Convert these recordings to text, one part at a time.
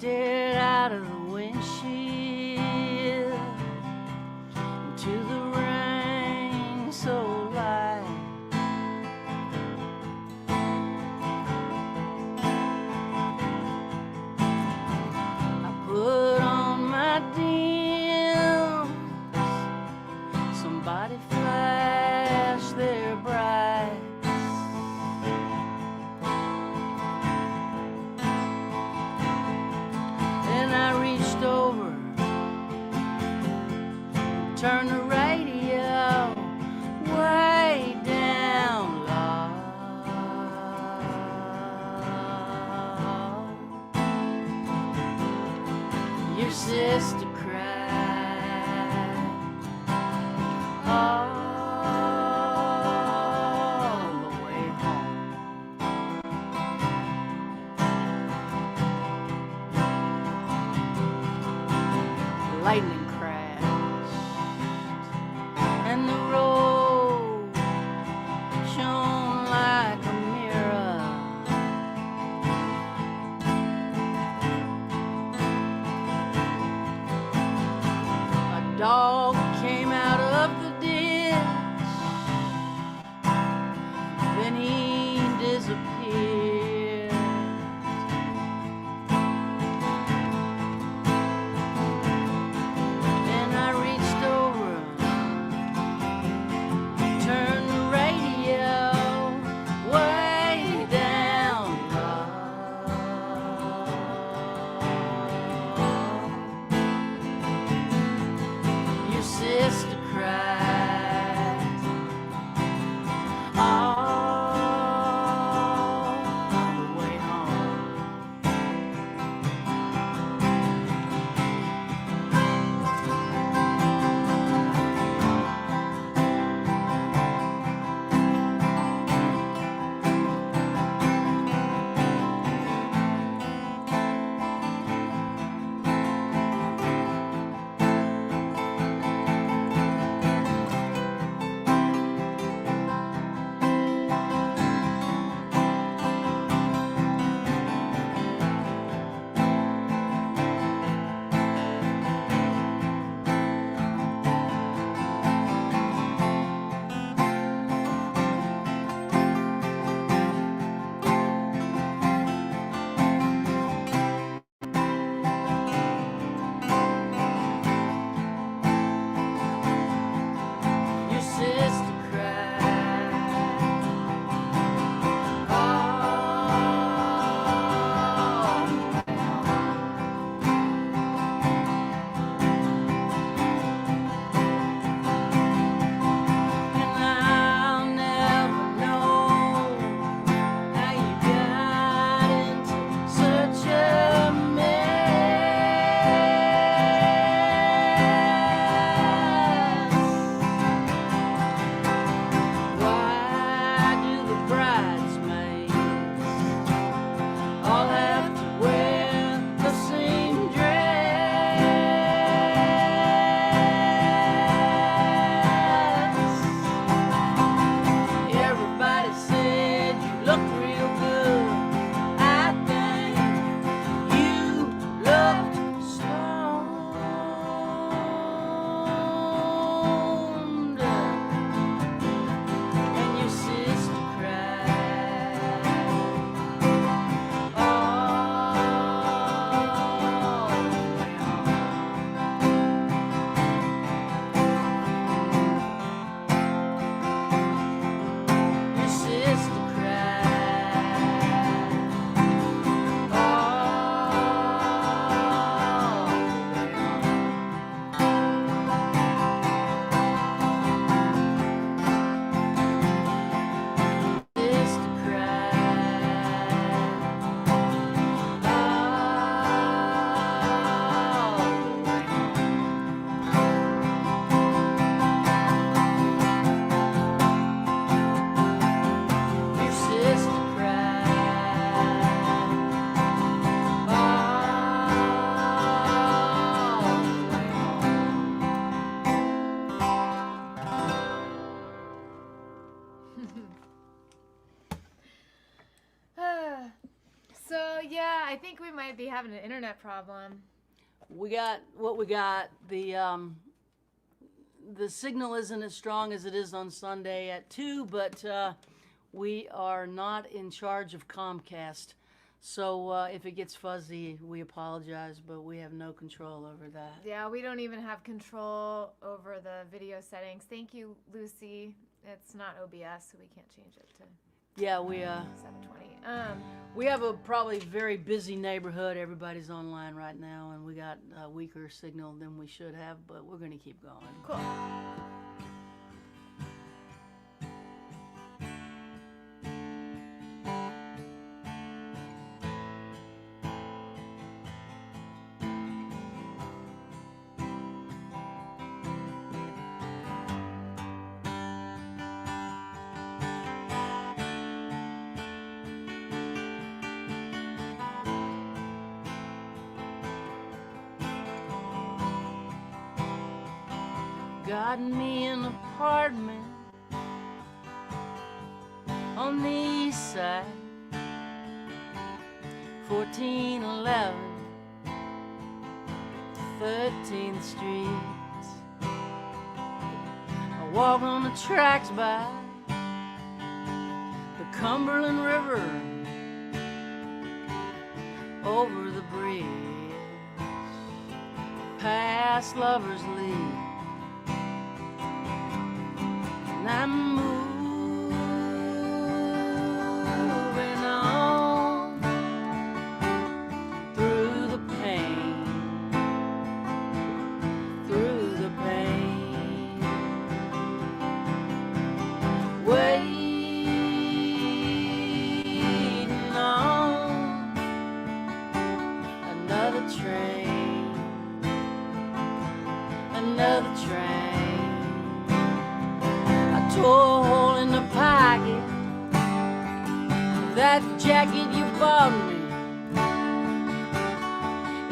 stared out of the windshield into the rain so light. I put on my dims, somebody flashed their bright. Over, turn the radio way down low. Your sister cried all the way home. Lightning crashed and the road shone like a mirror. A dog came out of the ditch, then he disappeared. Sister cried all the way home. So yeah, I think we might be having an internet problem. We got what we got. The signal isn't as strong as it is on Sunday at 2, but we are not in charge of Comcast. So if it gets fuzzy, we apologize, but we have no control over that. Yeah, we don't even have control over the video settings. Thank you, Lucy. It's not OBS, so we can't change it to Yeah, we 720. we have a probably very busy neighborhood. Everybody's online right now, and we got a weaker signal than we should have, but we're going to keep going. Cool. Got me an apartment on the east side, 1411 13th Street. I walk on the tracks by the Cumberland River, over the bridge, past Lover's Leap. And I'm moving on through the pain, through the pain, waiting on another train, another train. Tore a hole in the pocket of that jacket you bought me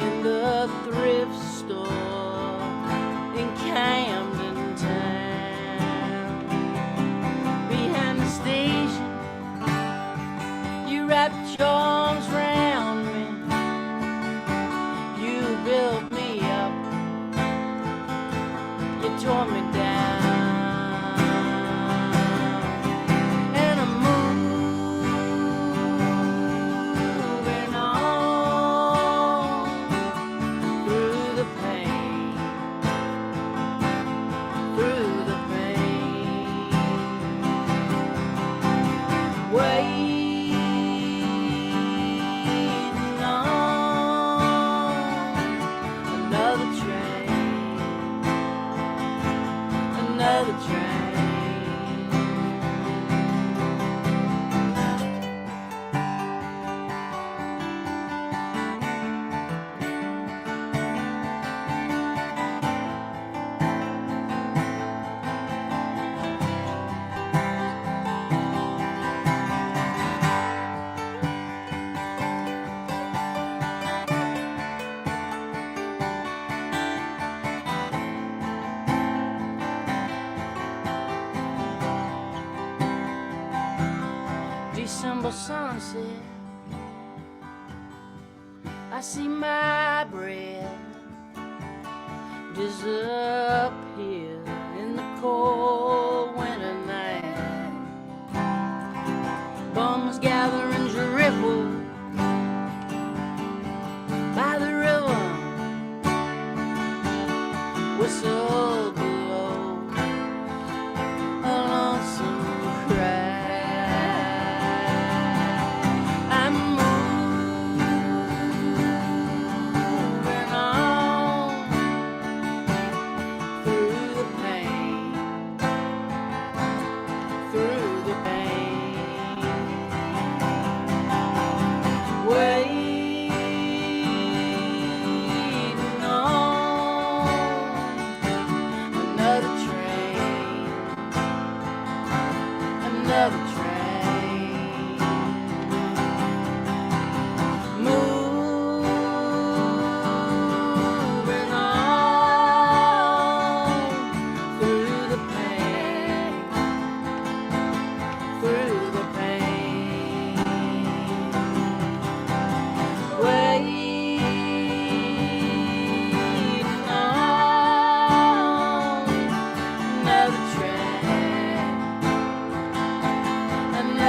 in the thrift store in Camden Town. Behind the station, you wrapped your arms round me. You built me up, you tore me down. December sunset, I see my breath disappear in the cold winter night. Bums gathering driftwood by the river, whistle blow a lonesome cry.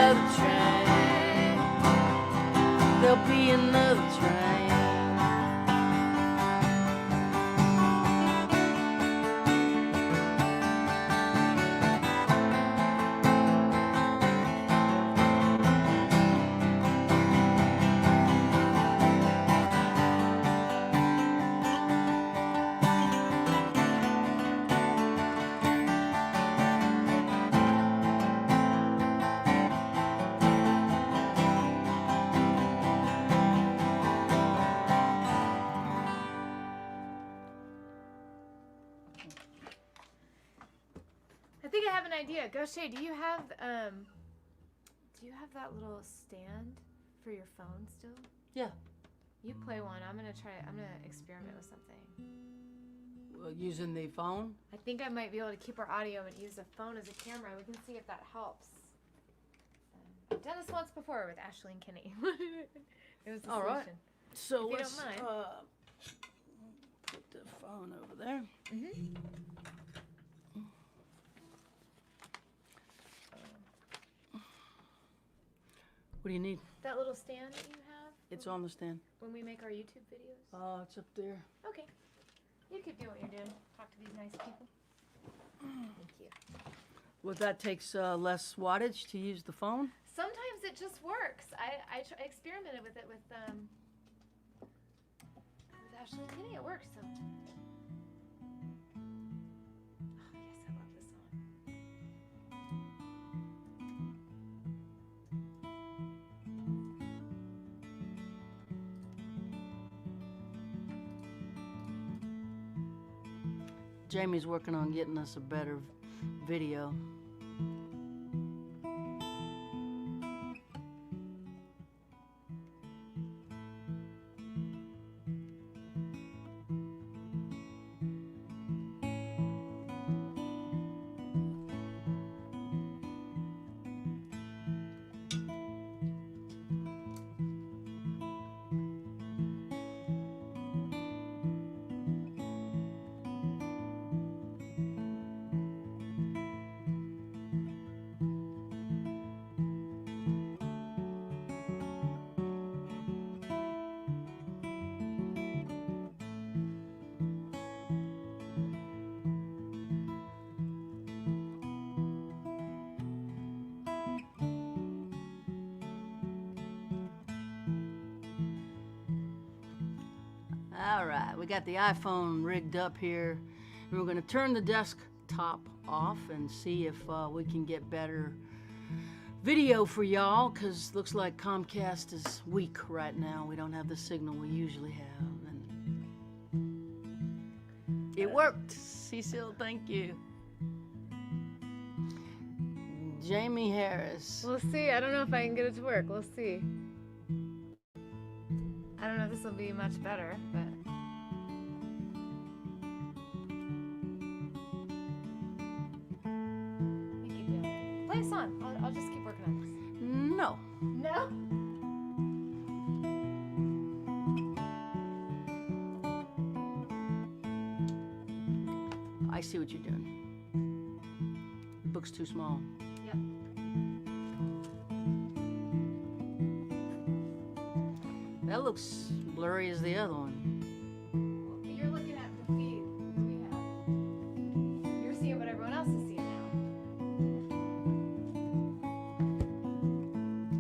another train. There'll be another train. I think I have an idea. Gauthier, do you have that little stand for your phone still? Yeah. You play one. I'm gonna experiment with something. Using the phone? I think I might be able to keep our audio and use the phone as a camera. We can see if that helps. I've done this once before with Ashley and Kenny. It was a All right. solution. So If you let's don't mind. put the phone over there. Mm-hmm. What do you need? That little stand that you have It's on the stand. when we make our YouTube videos. It's up there. Okay. You keep doing what you're doing. Talk to these nice people. Thank you. Well, that takes less wattage to use the phone. Sometimes it just works. I experimented with it with Ashley and Kenny. It works. So. Oh, yes, I love this song. Jaimee's working on getting us a better video. All right, we got the iPhone rigged up here. We're going to turn the desktop off and see if we can get better video for y'all, because looks like Comcast is weak right now. We don't have the signal we usually have. And it worked. Cecil, thank you. Jaimee Harris. We'll see. I don't know if I can get it to work. We'll see. I don't know if this will be much better, but. You keep doing it. Play a song. I'll just keep working on this. No. No? I see what you're doing. The book's too small. Yep. That looks blurry as the other one. You're looking at the feed that we have. You're seeing what everyone else is seeing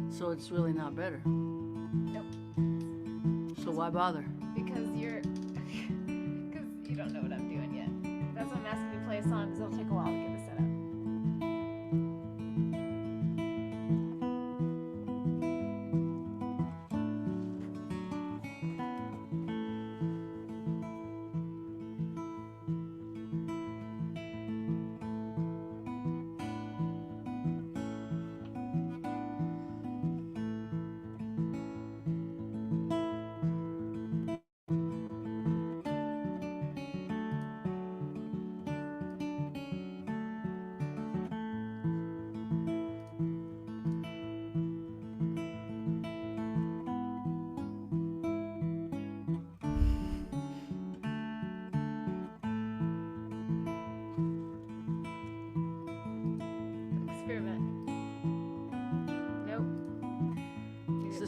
now. So it's really not better. Nope. So why bother? Because you don't know what I'm doing yet. That's why I'm asking you to play a song, because it'll take a while to get this set up.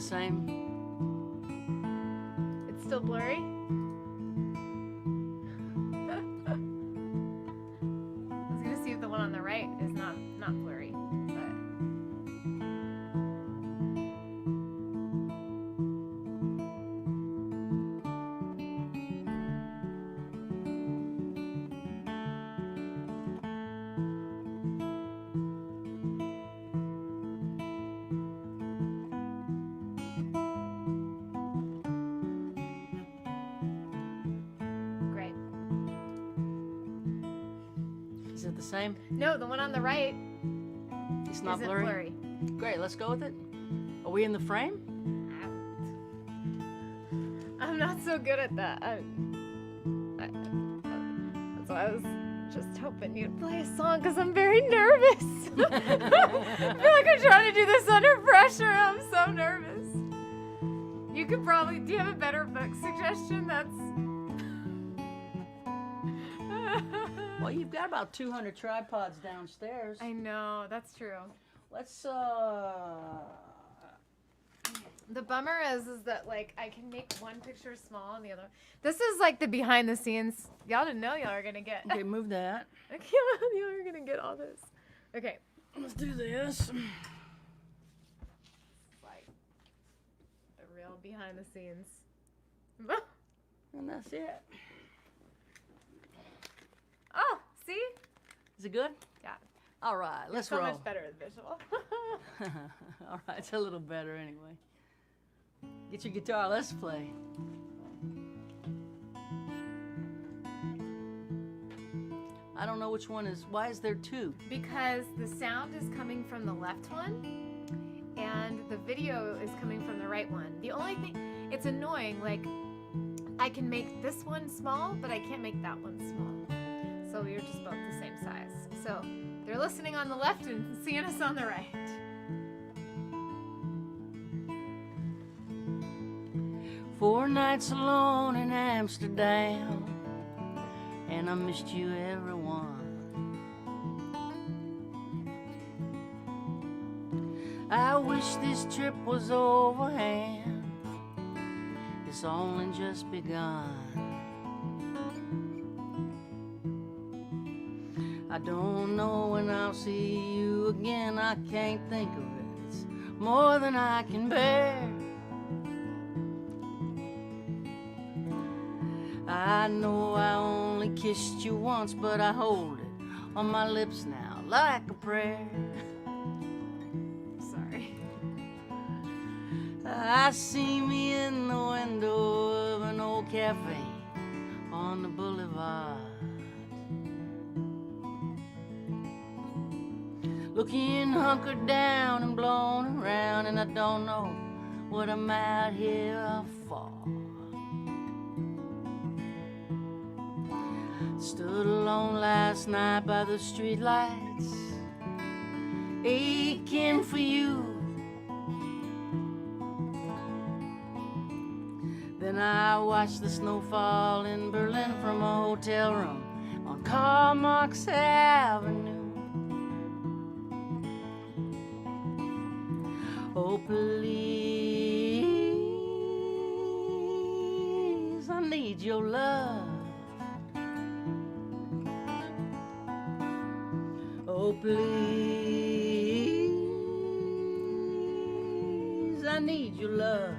same? It's still blurry? I was gonna see if the one on the right is not blurry, but great. Is it the same? No, the one on the right It's not isn't blurry? blurry. Great, let's go with it. Are we in the frame? I'm not so good at that. That's why I was just hoping you'd play a song because I'm very nervous. I feel like I'm trying to do this under pressure. I'm so nervous. You could probably. Do you have a better book suggestion? Well, you've got about 200 tripods downstairs. I know, that's true. Let's, The bummer is that like I can make one picture small and the other. This is like the behind the scenes. Y'all didn't know y'all are gonna get. Okay, move that. I can't believe y'all are gonna get all this. Okay. Let's do this. Like the real behind the scenes. And that's it. Oh, see? Is it good? Yeah. All right, let's so roll. much better at visual. All right, it's a little better anyway. Get your guitar, let's play. I don't know which one is. Why is there two? Because the sound is coming from the left one and the video is coming from the right one. The only thing, it's annoying, like I can make this one small, but I can't make that one small. So we're just both the same size. So they're listening on the left and seeing us on the right. 4 nights alone in Amsterdam, and I missed you everyone. I wish this trip was over and it's only just begun. I don't know when I'll see you again. I can't think of it. It's more than I can bear. I know I only kissed you once, but I hold it on my lips now like a prayer. Sorry. I see me in the window of an old cafe on the boulevard, looking hunkered down and blown around, and I don't know what I'm out here for. Stood alone last night by the streetlights, aching for you. Then I watched the snow fall in Berlin from a hotel room on Karl Marx Avenue. Oh, please, I need your love. Oh, please, I need your love.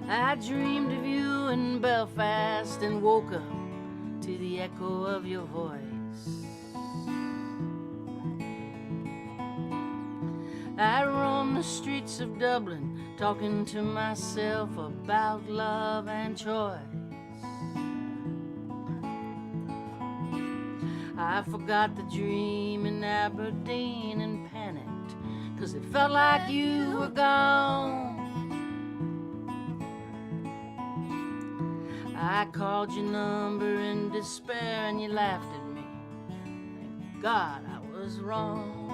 I dreamed of you in Belfast and woke up to the echo of your voice. I roamed the streets of Dublin, talking to myself about love and choice. I forgot the dream in Aberdeen and panicked, 'cause it felt like you were gone. I called your number in despair and you laughed at me. Thank God I was wrong.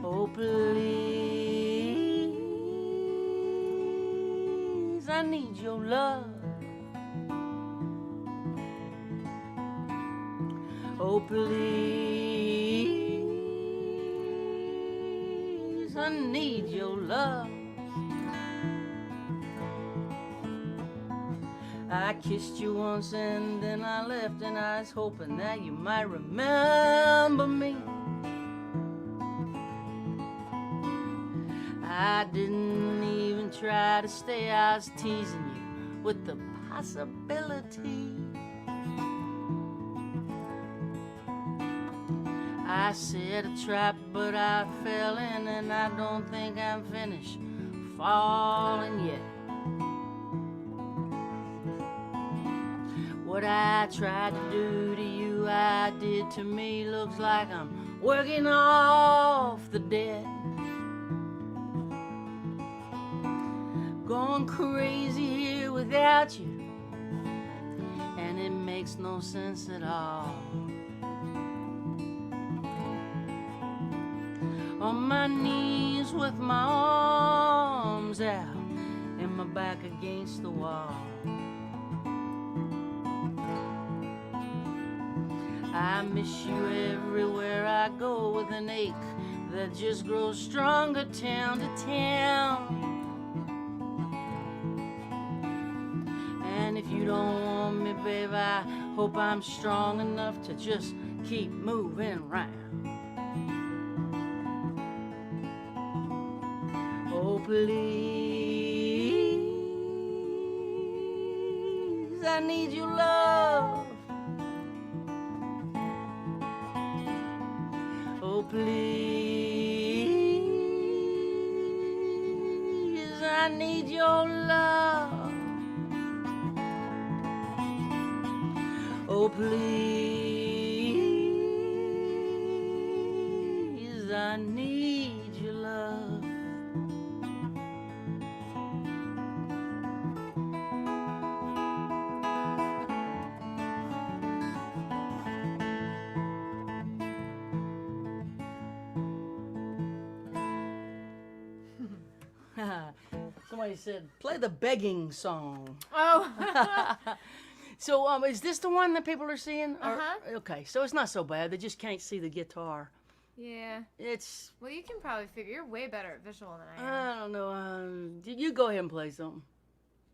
Oh, please, I need your love. Oh, please, I need your love. I kissed you once and then I left, and I was hoping that you might remember me. I didn't even try to stay, I was teasing you with the possibility. I set a trap, but I fell in, and I don't think I'm finished falling yet. What I tried to do to you, I did to me. Looks like I'm working off the dead. Going crazy here without you, and it makes no sense at all. On my knees with my arms out and my back against the wall. I miss you everywhere I go, with an ache that just grows stronger town to town. And if you don't want me, babe, I hope I'm strong enough to just keep moving around. Oh, please, I need your love. Oh, please, I need your love. Oh, please, I need your love. Somebody said, play the begging song. Oh. So, is this the one that people are seeing? Uh-huh. Okay, so it's not so bad. They just can't see the guitar. Yeah. It's, Well, you can probably figure. You're way better at visual than I am. I don't know. You go ahead and play something.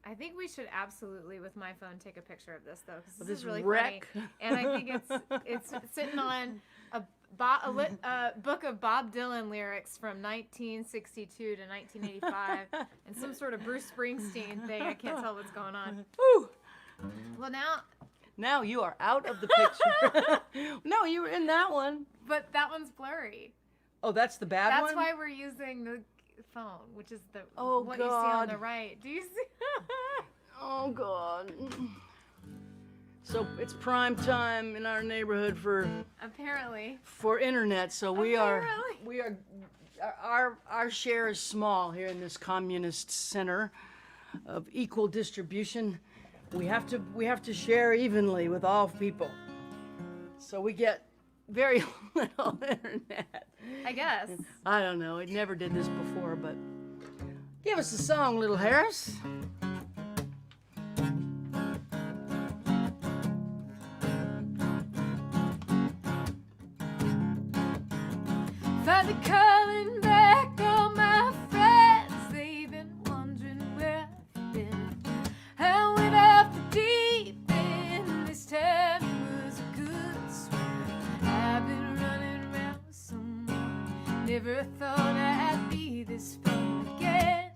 I think we should absolutely, with my phone, take a picture of this though, because this This is really wreck. funny. And I think it's sitting on a book of Bob Dylan lyrics from 1962 to 1985, and some sort of Bruce Springsteen thing. I can't tell what's going on. Woo! Well, Now you are out of the picture. No, you were in that one. but that one's blurry. Oh, that's the bad one? That's why we're using the phone, which is the Oh, what you see God. on the right. Do you see? Oh, God. So it's prime time in our neighborhood Apparently. for internet, so our share is small here in this communist center of equal distribution. We have to share evenly with all people. So we get very little internet. I guess. I don't know. It never did this before, but give us a song, Little Harris. Finally calling back all my friends. They've been wondering where I've been. I went off the deep end. This time it was a good swim. I've been running around with someone. Never thought I'd be this far again.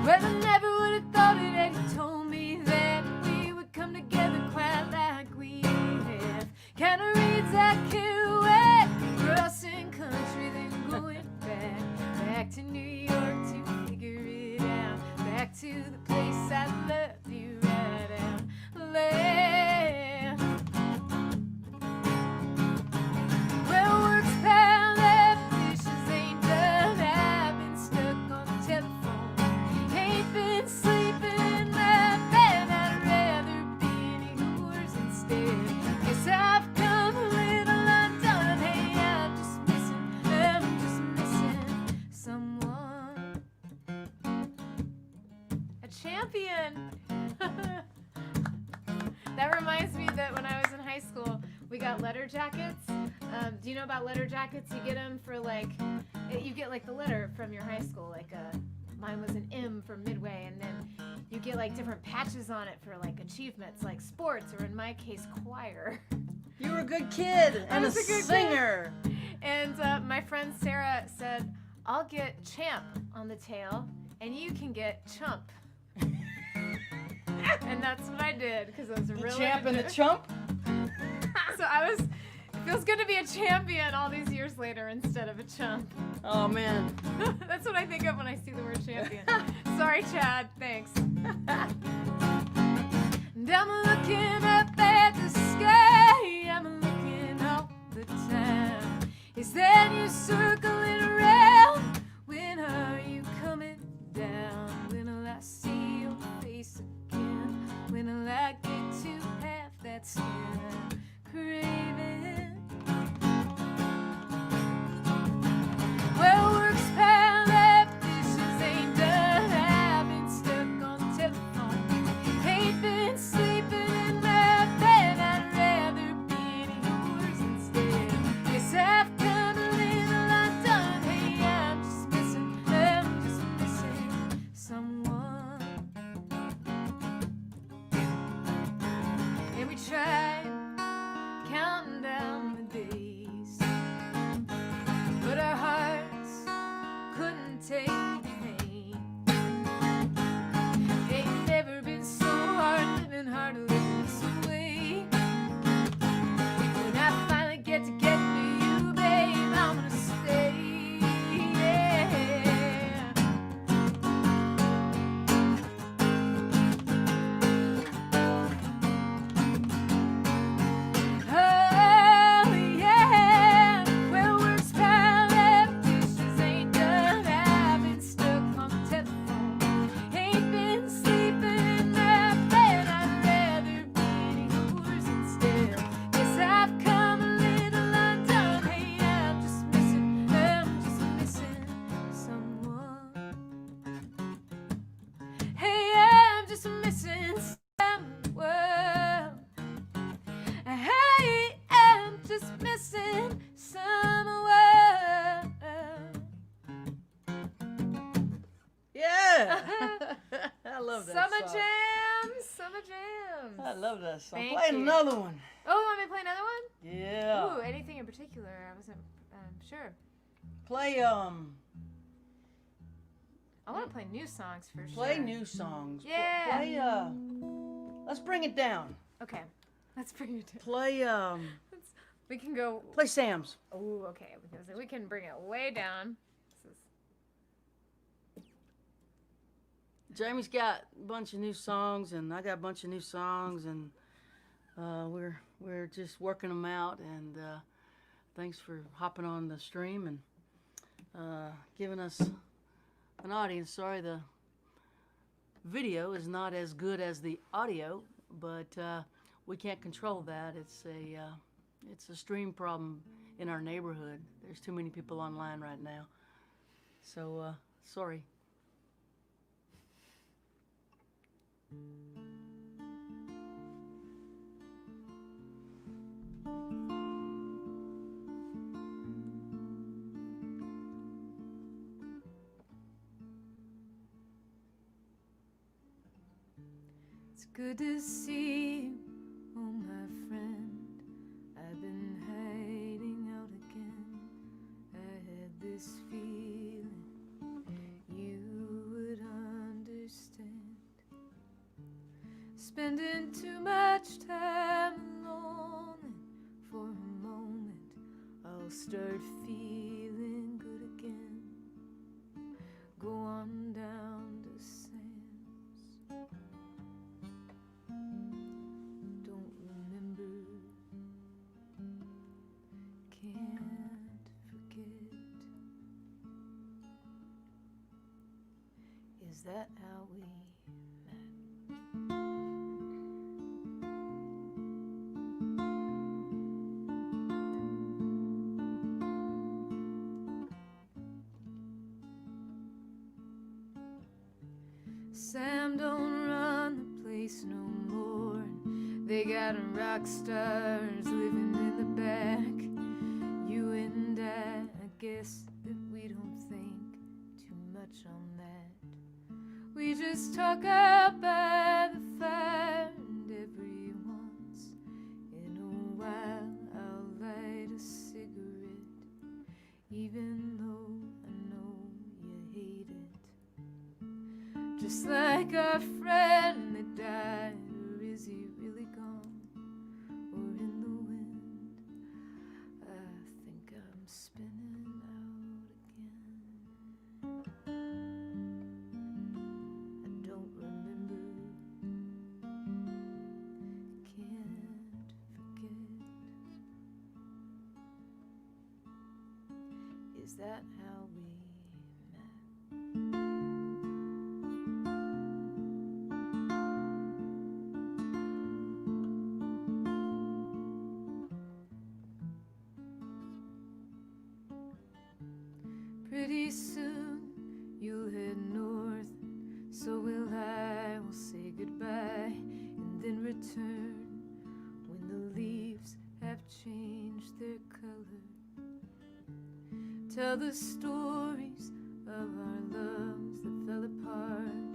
Well, I never would have thought it had you told me that we would come together quite like we have. Kinda reads like pirouette, crossing country, then going back to New York to figure it out. Back to the place I love you right out. Land. Well, work's piled up, dishes ain't done. I've been stuck on the telephone. Ain't been sleeping my bed. I'd rather be in yours instead. Guess I've come a little undone. Hey, I'm just missing someone. A champion. That reminds me that when I was in high school, we got letter jackets. Do you know about letter jackets? You get them for like, you get like the letter from your high school. Like mine was an M from Midway, and then you get like different patches on it for like achievements, like sports, or in my case, choir. You were a good kid and a was a good singer. And my friend Sarah said, "I'll get champ on the tail, and you can get chump." And that's what I did because I was a The real champ and the chump? So it feels good to be a champion all these years later instead of a chump. Oh, man. That's what I think of when I see the word champion. Sorry, Chad. Thanks. And I'm looking up at the sky. I'm looking all the time. Is that you circling around? When are you coming down? When will I see your face again? When will I get to have that skin I'm craving? Well, work's piled up, dishes ain't done. I've been stuck on telephone. Ain't been sleeping in my bed. I'd rather be in yours instead. Guess I've come a little undone. Hey, I'm just missing someone. And we tried counting down the days, but our hearts couldn't take the pain. Ain't never been so hard living this way. When I finally get to get to you, babe, I'm gonna stay. Yeah. Oh, yeah. Well, work's piled up, dishes ain't done. I've been stuck on the telephone. Ain't been sleeping in my bed. I'd rather be in yours instead. Guess I've come a little undone. Hey, I'm just missing someone. Hey, I'm just missing someone. Hey, I'm just missing someone. Yeah. I love that Summer song. jams, summer jams. I love that song. Thank Play you. another one. Oh, want me to play another one? Yeah. Ooh, anything in particular? I wasn't sure. Play I want to play new songs for sure. play new songs. Yeah. Play let's bring it down. Okay, let's bring it down. Play We can go. play Sam's. Oh, okay. Because we can bring it way down. This is Jaime's got a bunch of new songs, and I got a bunch of new songs, and we're just working them out. And thanks for hopping on the stream and giving us an audience. Sorry, the video is not as good as the audio, but we can't control that. It's a stream problem in our neighborhood. There's too many people online right now. So sorry. It's good to see you, oh my friend. I've been hiding out again. I had this feeling you would understand. Spending too much time alone, and for a moment I'll start feeling good again. Go on down to Sam's. Don't remember, can't forget. Is that how we met? Sam don't run the place no more. They They got rock stars living in the back. You and I guess that we don't think too much on that. We just talk out by the fire, and every once in a while I'll light a cigarette, even though I know you hate it. Just like our friend that died, or is he really gone, or in the wind? I think I'm spinning out again. I don't remember, can't forget. Is that how we met? Pretty soon you'll head north, so will I. We'll say goodbye and then return when the leaves have changed their color. Tell the stories of our loves that fell apart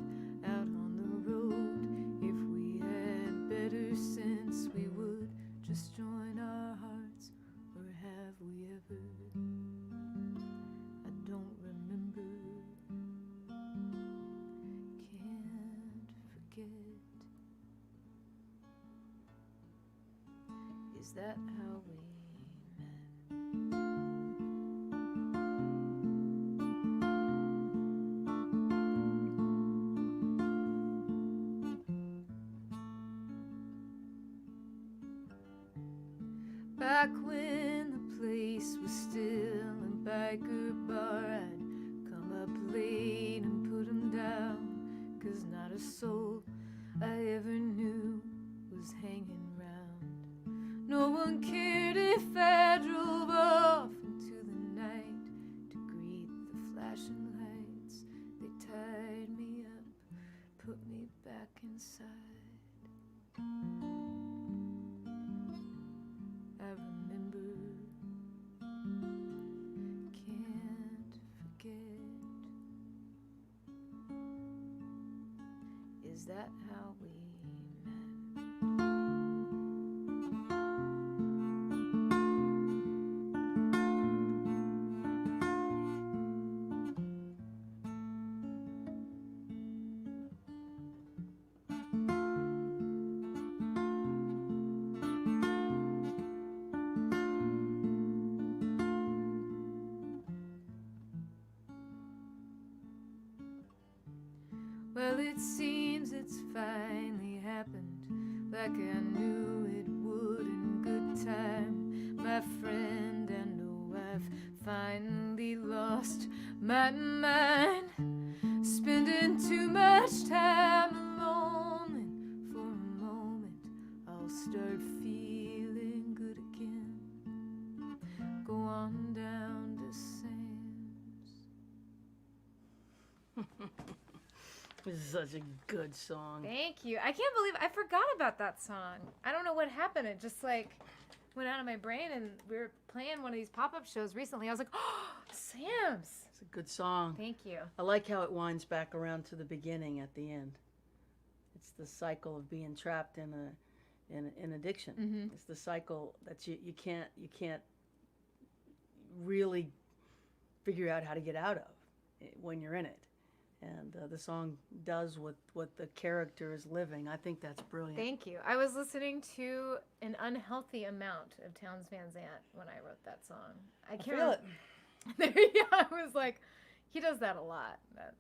out on the road. If we had better sense, we would just join our hearts, or have we ever? I don't remember, can't forget. Is that how we met? Back when the place was still a biker bar, I'd come up late and put 'em down, 'cause not a soul I ever knew was hanging round. No one cared if I drove off into the night to greet the flashing lights. They tied me up, put me back inside. I remember, can't forget. Is that how we met? Well, it seems it's finally happened, like I knew it would in good time. My friend, I know I've finally lost my mind, spending too much time alone, and for a moment I'll start feeling good again. Go on down to Sam's. This is such a good song. Thank you. I can't believe I forgot about that song. I don't know what happened. It just like went out of my brain, and we were playing one of these pop-up shows recently. I was like, oh, Sam's. It's a good song. Thank you. I like how it winds back around to the beginning at the end. It's the cycle of being trapped in addiction. Mm-hmm. It's the cycle that you can't really figure out how to get out of when you're in it. And the song does what the character is living. I think that's brilliant. Thank you. I was listening to an unhealthy amount of Townes Van Zandt when I wrote that song. I feel it. There you go. I was like, he does that a lot. That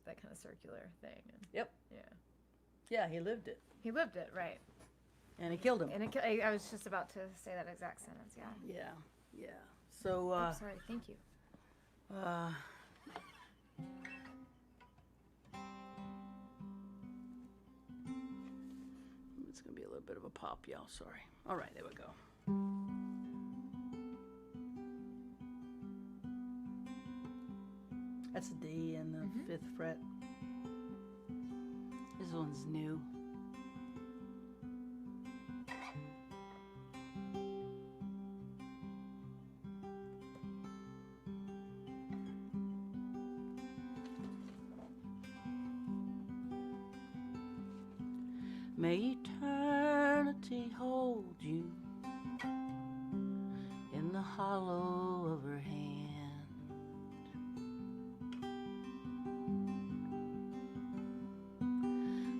kind of circular thing. And, Yep. yeah. Yeah, he lived it. He lived it, right. And he killed him. And I was just about to say that exact sentence, yeah. Yeah. So, I'm sorry. Thank you. It's going to be a little bit of a pop, y'all. Sorry. All right, there we go. That's a D in the 5th fret. This one's new. May eternity hold you in the hollow of her hand.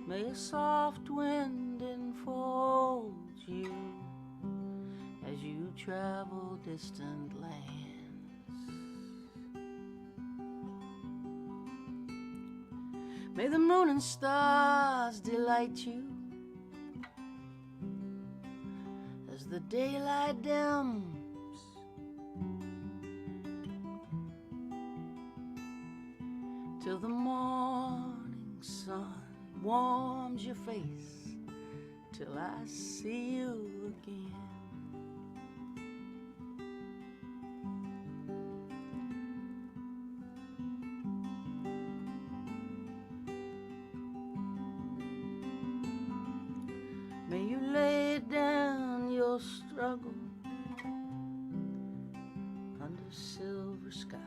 May a soft wind enfold you as you travel distant lands. May the moon and stars delight you as the daylight dims. Till the morning sun warms your face, till I see you again. May you lay down your struggle under silver skies.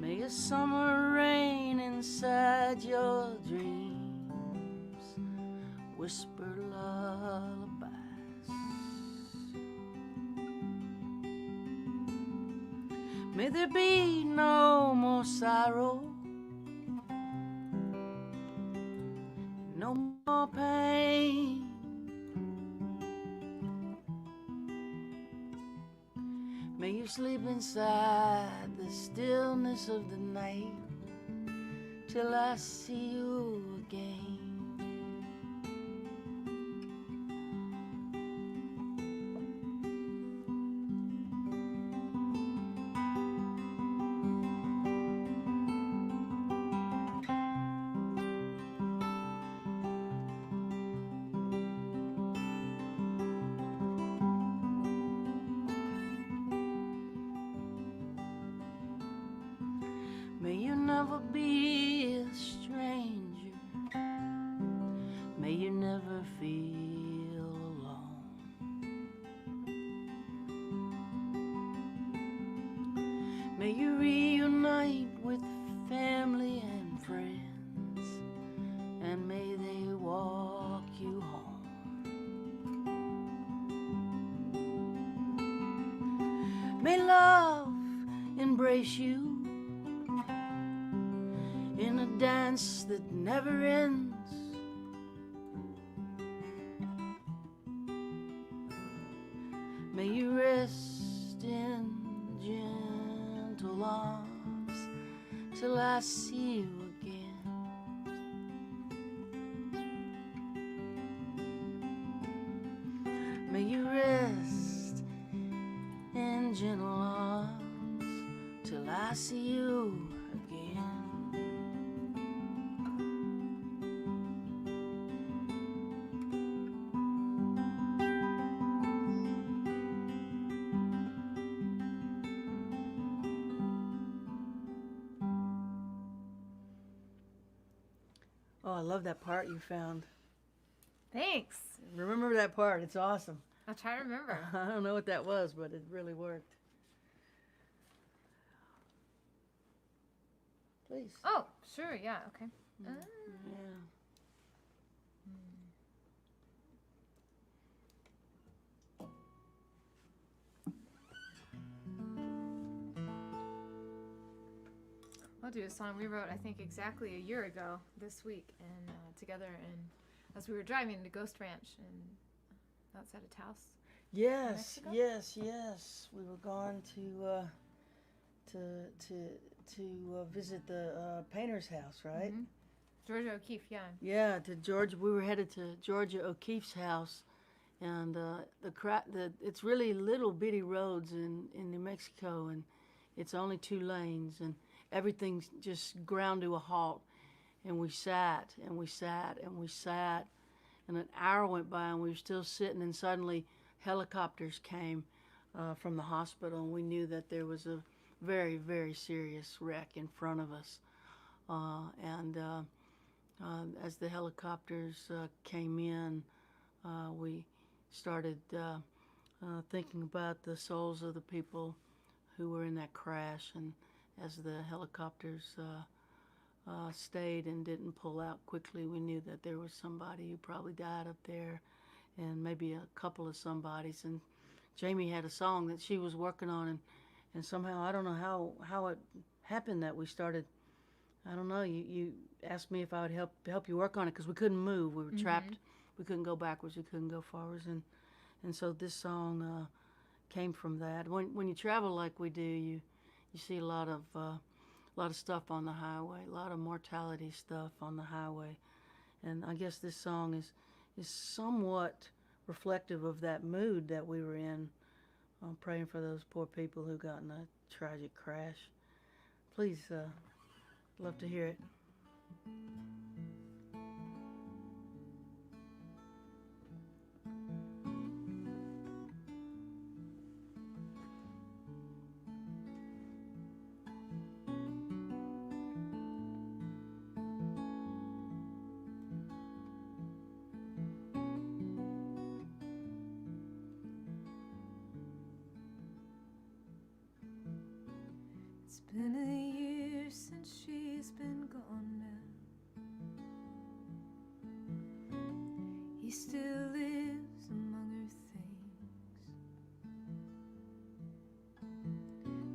May a summer rain inside your dreams whisper lullabies. May there be no more sorrow, no more pain. May you sleep inside the stillness of the night till I see you again. May you never be a stranger. May you never feel alone. May you reunite with family and friends, and may they walk you home. May love embrace you in a dance that never ends. May you rest in gentle arms till I see you again. May you rest in gentle arms till I see you again. Oh, I love that part you found. Thanks. Remember that part. It's awesome. I'll try to remember. I don't know what that was, but it really worked. Please. Oh, sure. Yeah. Okay. Yeah. I'll do a song we wrote, I think, exactly a year ago this week, and together, and as we were driving to Ghost Ranch and outside of Taos. Yes, Mexico? yes. We were going to visit the painter's house, right? Mhm. Georgia O'Keeffe, yeah. Yeah, to Georgia. We were headed to Georgia O'Keeffe's house, and it's really little bitty roads in New Mexico, and it's only 2 lanes, and everything's just ground to a halt. And we sat and we sat and we sat, and an hour went by, and we were still sitting, and suddenly helicopters came from the hospital, and we knew that there was a very, very serious wreck in front of us. As the helicopters came in, we started thinking about the souls of the people who were in that crash, and as the helicopters stayed and didn't pull out quickly. We knew that there was somebody who probably died up there, and maybe a couple of somebodies. And Jaimee had a song that she was working on, and somehow I don't know how it happened that we started. I don't know. You asked me if I would help you work on it because we couldn't move. We were trapped. We couldn't go backwards. We couldn't go forwards. And so this song came from that. When you travel like we do, you see a lot of stuff on the highway, a lot of mortality stuff on the highway, and I guess this song is somewhat reflective of that mood that we were in. I'm praying for those poor people who got in a tragic crash. Please, love to hear it. It's been a year since she's been gone now. He still lives among her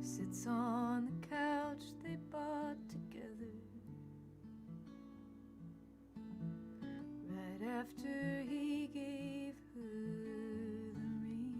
things. Sits on the couch they bought together. Right after he gave her the ring.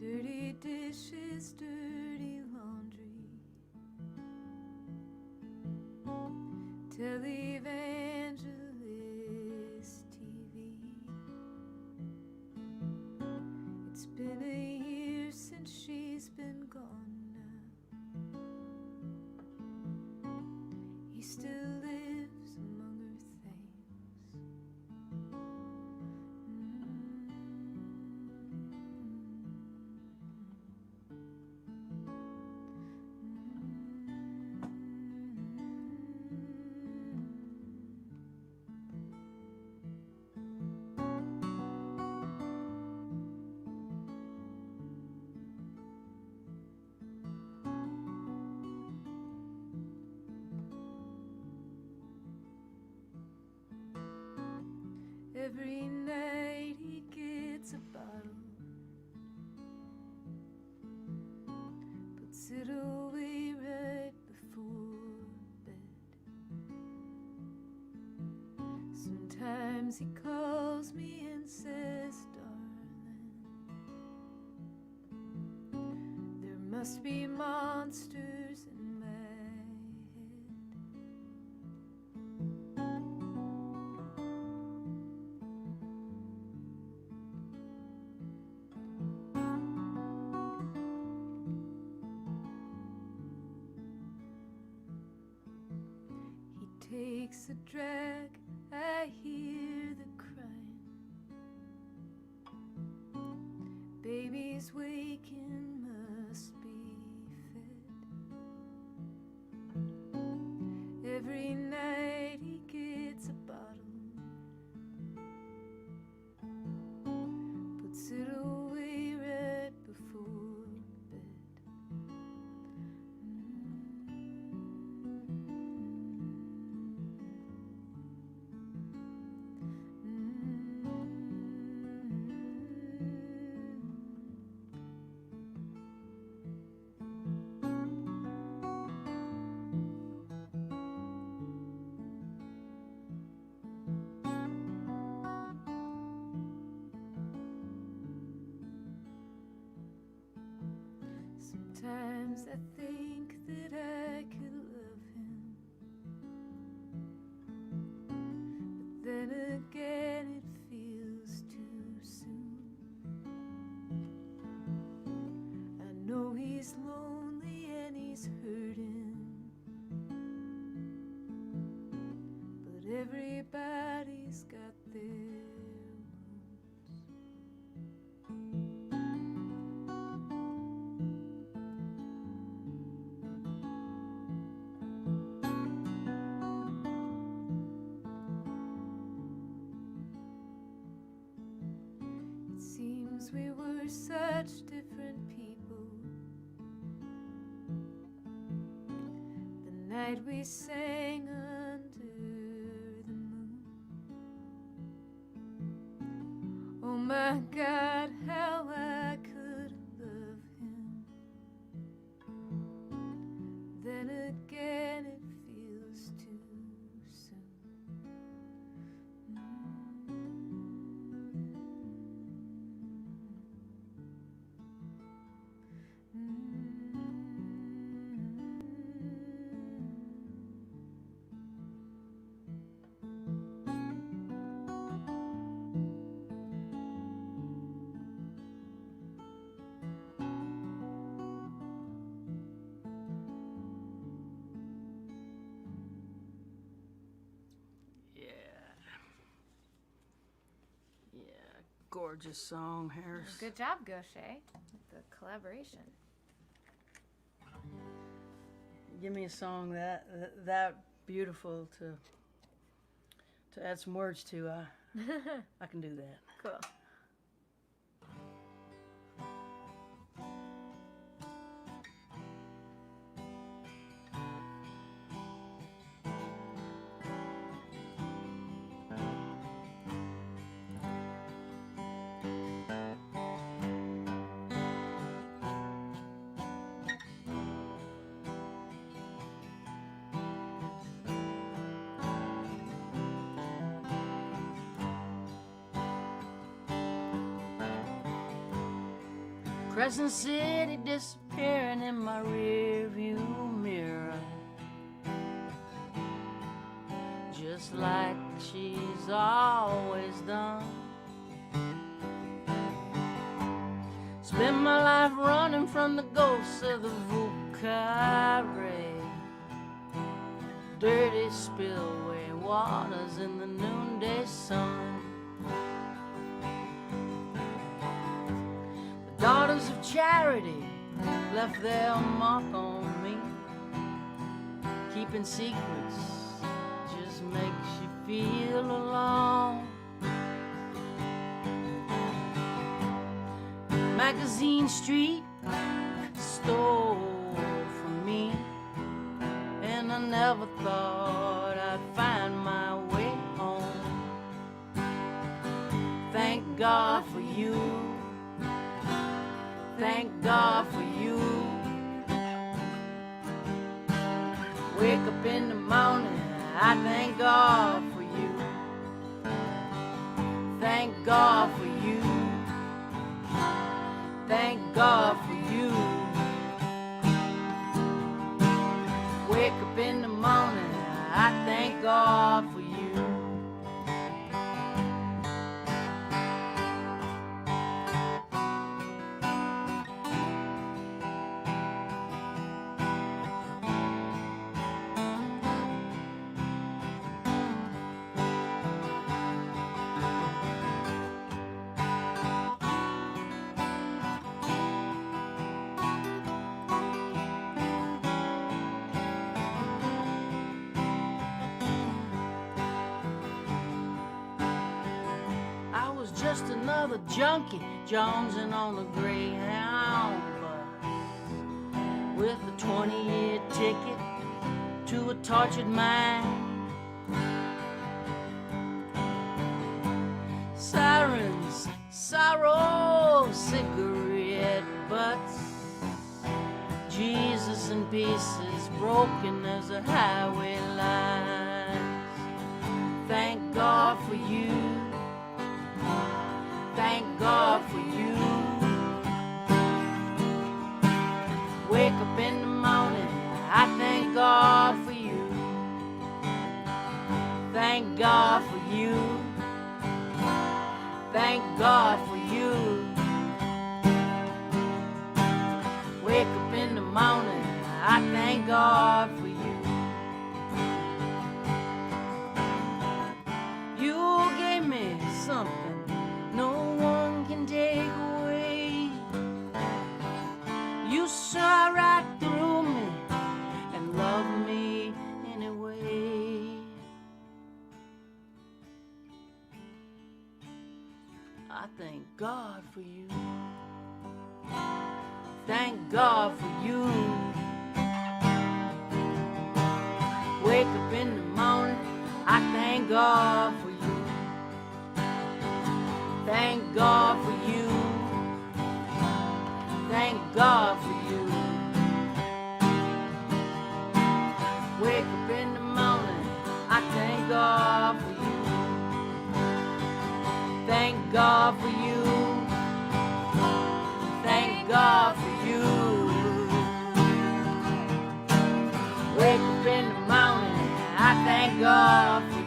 Dirty dishes, dirty laundry, televangelist TV. It's been a year since she's been gone now. He still lives among her things. Every night he gets a bottle, puts it away right before bed. Sometimes he calls me and says, darling, there must be monsters in my head. Takes a drag, I hear the crying. Baby's waking, must be fed. Every night he gets a bottle, puts it away right before bed. Sometimes I think that I could love him, but then again it feels too soon. I know he's lonely and he's hurting, but everybody's got their wounds. 'cause we were such different people. The night we sang under the moon. Oh my God, how I could love him. Then again it feels too soon. Gorgeous song, Harris. Good job, Gauthier, with the collaboration. Give me a song that beautiful to add some words to. I can do that. Cool. Crescent City disappearing in my rearview mirror, just like she's always done. Spend my life running from the ghosts of the Vucare, dirty spillway waters in the noonday sun. Daughters of Charity left their mark on me. Keeping secrets just makes you feel alone. Magazine Street stole from me, and I never thought I'd find my way home. Thank God for you. Thank God for you. Wake up in the morning, I thank God for you. Thank God for you. Thank God for you. Wake up in the morning, I thank God for you. Just another junkie jonesing on a Greyhound bus with a 20-year ticket to a tortured mind. Sirens, sorrow, cigarette butts, Jesus in pieces, broken as the highway lines. Thank God for you. Thank God for you. Wake up in the morning, I thank God for you. Thank God for you. Thank God for you. Wake up in the morning, I thank God for you. You gave me something no one can take away. You saw right through me and loved me anyway. God for you. Thank God for you. Wake up in the morning, I thank God for you. Thank God for you. Thank God for you. Wake up in the morning, I thank God for you. Thank God for you. Thank God for you. Wake up in the morning, I thank God for you.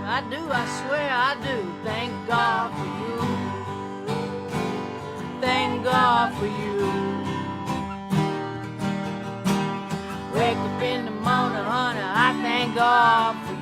I do, I swear I do. Thank God for you. Thank God for you. Wake up in the morning, honey, I thank God for you.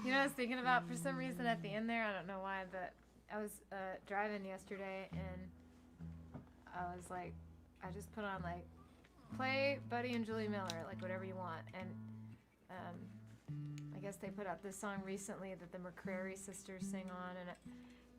You know, I was thinking about, for some reason at the end there, I don't know why, but I was driving yesterday and I was like, I just put on like, play Buddy and Julie Miller, like whatever you want. And I guess they put out this song recently that the McCrary sisters sing on.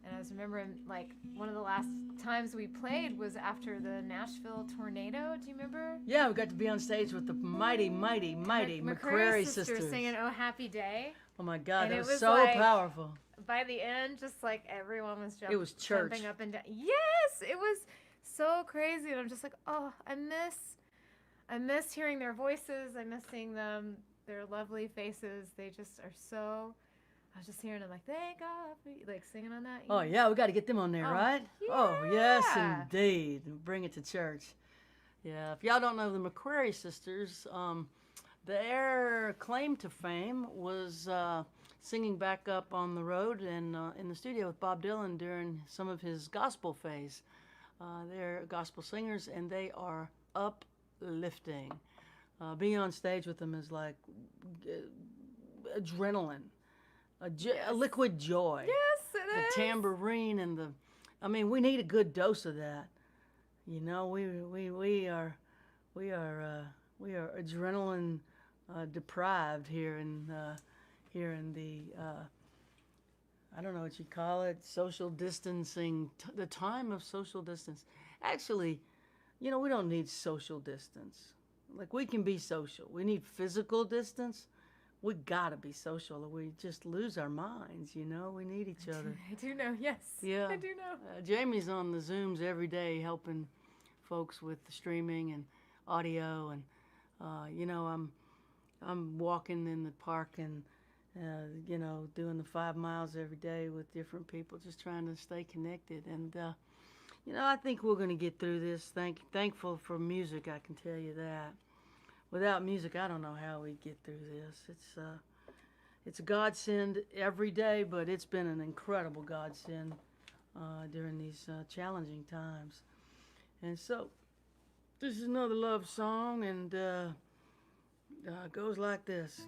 And I was remembering, like, one of the last times we played was after the Nashville tornado. Do you remember? Yeah, we got to be on stage with the mighty McCrary sisters singing "Oh Happy Day." Oh my God, And that it was was so like- powerful. By the end, just like everyone was It was church. jumping up and down. Yes, it was so crazy, and I'm just like, oh, I miss hearing their voices. I miss seeing them, their lovely faces. They just are so. I was just hearing them like, thank God for you, like singing on that. Oh yeah, we got to get them on there, Oh, right? Oh yes, yeah. indeed. Bring it to church. Yeah, if y'all don't know the McCrary sisters, their claim to fame was singing back up on the road and in the studio with Bob Dylan during some of his gospel phase. They're gospel singers, and they are uplifting. Being on stage with them is like adrenaline, a liquid joy. Yes, it is. The tambourine and the, I mean, we need a good dose of that. You know, we are adrenaline deprived here in the I don't know what you call it, social distancing, the time of social distance. Actually, you know, we don't need social distance. Like, we can be social. We need physical distance. We gotta be social, or we just lose our minds. You know, we need each other. I do know. Yes. Yeah. I do know. Jaimee's on the Zooms every day helping folks with the streaming and audio, and you know, I'm walking in the park and you know, doing the 5 miles every day with different people, just trying to stay connected. And you know, I think we're going to get through this. Thankful for music, I can tell you that. Without music, I don't know how we get through this. It's a godsend every day, but it's been an incredible godsend during these challenging times. And so, this is another love song, and it goes like this.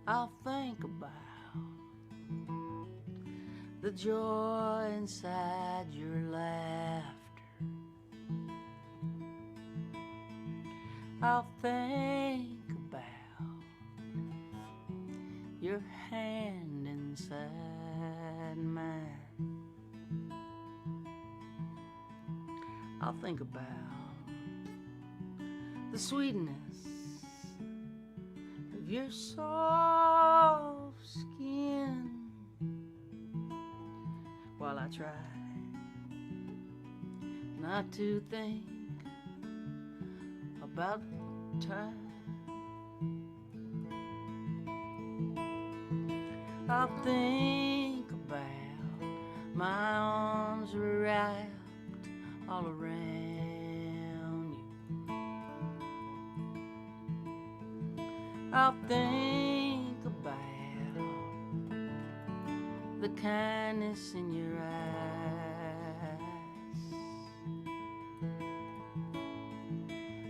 I'll think about the joy inside your laughter. I'll think about your hand inside mine. I'll think about the sweetness of your soft skin while I try not to think about time. I'll think about my arms wrapped all around you. I'll think about the kindness in your eyes.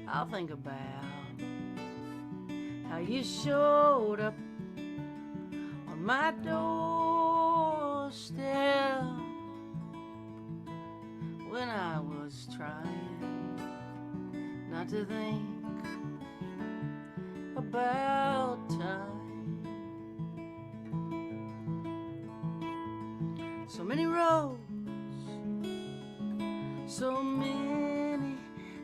I'll think about how you showed up on my doorstep when I was trying not to think about time. So many roads, so many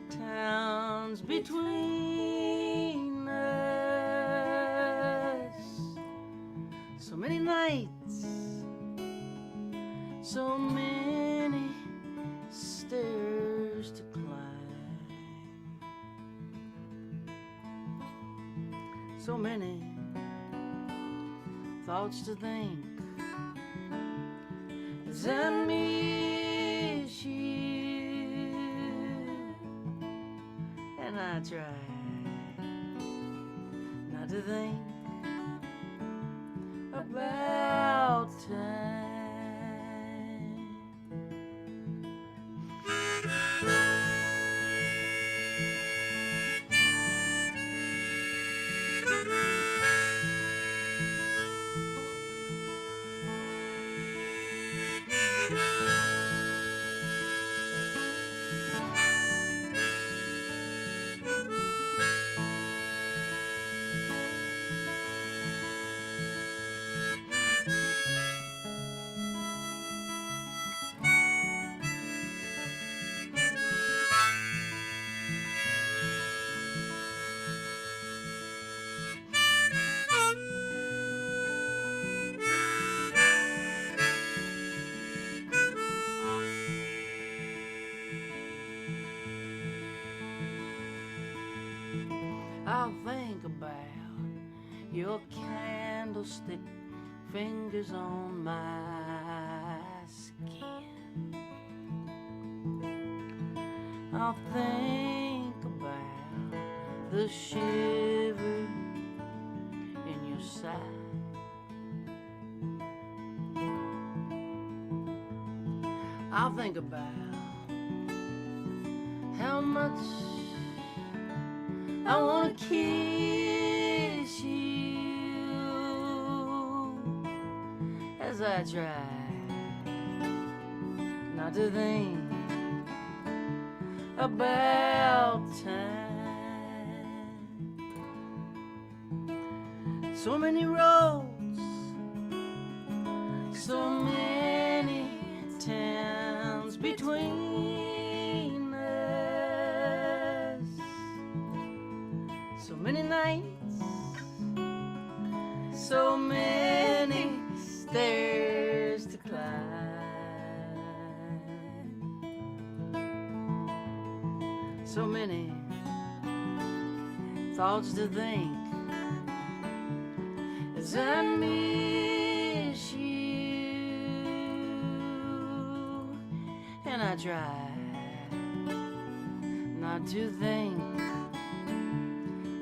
towns between us, so many nights, so many stairs to climb, so many thoughts to think as I miss you, and I try not to think about time. I'll think about your candlestick fingers on my skin. I'll think about the shiver in your side. I'll think about how much I wanna kiss you as I try not to think about time. So many roads, so many towns between us, so many nights, so many stairs to climb, so many thoughts to think as I miss you, and I try not to think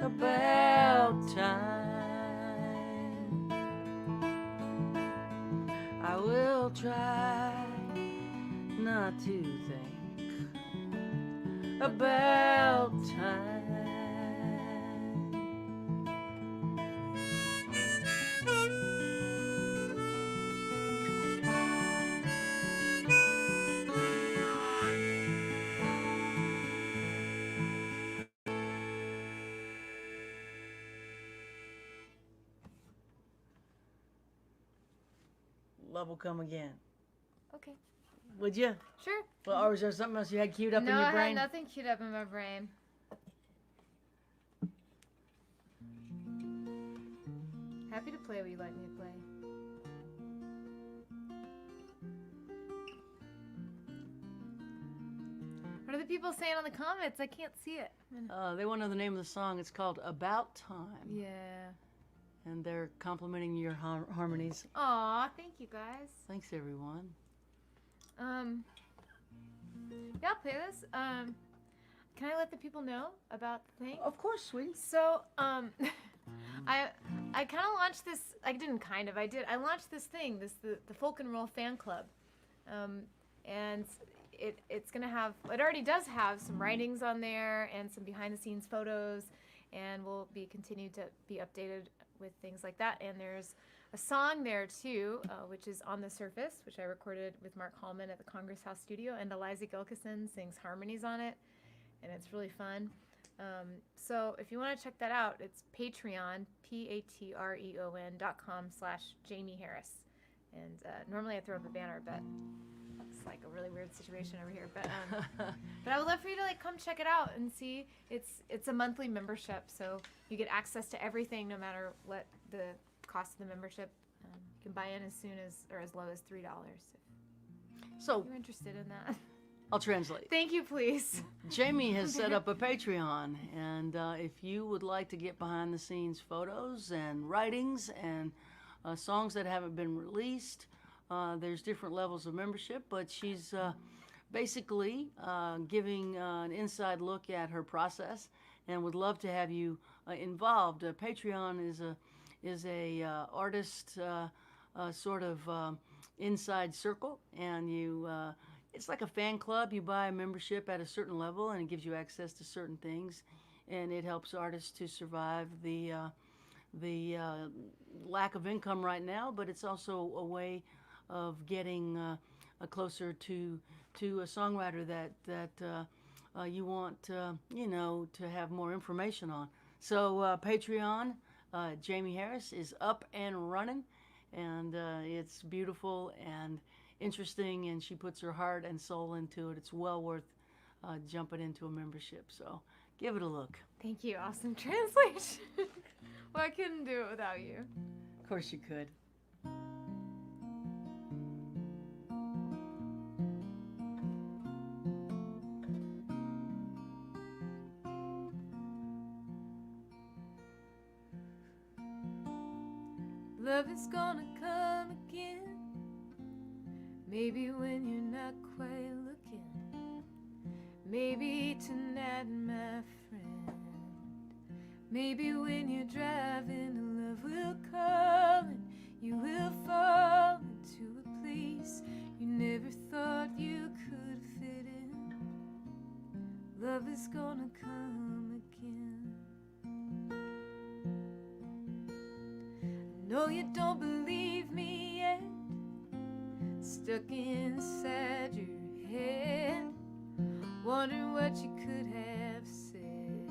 about time. I will try not to think about time. Love will come again. Okay. Would you? Sure. Well, or was there something else you had queued up No, in your I brain? had nothing queued up in my brain. Happy to play what you like me to play. What are the people saying on the comments? I can't see it. They want to know the name of the song. It's called About Time. Yeah. And they're complimenting your harmonies. Aw, thank you guys. Thanks, everyone. Yeah, I'll play this. Can I let the people know about the thing? Of course, sweetie. So, I kind of launched this. I didn't kind of. I did. I launched this thing. The Folk and Roll fan club, and it's gonna have. It already does have some writings on there and some behind the scenes photos, and we'll be continued to be updated with things like that. And there's a song there too, which is On the Surface, which I recorded with Mark Hallman at the Congress House Studio, and Eliza Gilkison sings harmonies on it, and it's really fun. So if you want to check that out, it's Patreon, patreon.com/Jaimee Harris. And normally I throw up a banner, but it's like a really weird situation over here. But but I would love for you to like come check it out and see. It's a monthly membership, so you get access to everything no matter what the cost of the membership. You can buy in as soon as or as low as $3 So if you're interested in that. I'll translate. Thank you, please. Jaimee has set up a Patreon, and if you would like to get behind the scenes photos and writings and songs that haven't been released, there's different levels of membership, but she's basically giving an inside look at her process and would love to have you involved. Patreon is a artist sort of inside circle, and you it's like a fan club. You buy a membership at a certain level, and it gives you access to certain things, and it helps artists to survive the lack of income right now. But it's also a way of getting closer to a songwriter that you want to have more information on. So Patreon, Jaimee Harris is up and running, and it's beautiful and interesting, and she puts her heart and soul into it. It's well worth jumping into a membership, so give it a look. Thank you. Awesome translation. Well, I couldn't do it without you. Of course you could. Love is gonna come again. Maybe when you're not quite looking. Maybe tonight, my friend. Maybe when you're driving, love will call and you will fall into a place you never thought you could fit in. Love is gonna come again. I know you don't believe me yet. Stuck inside your head, wondering what you could have said.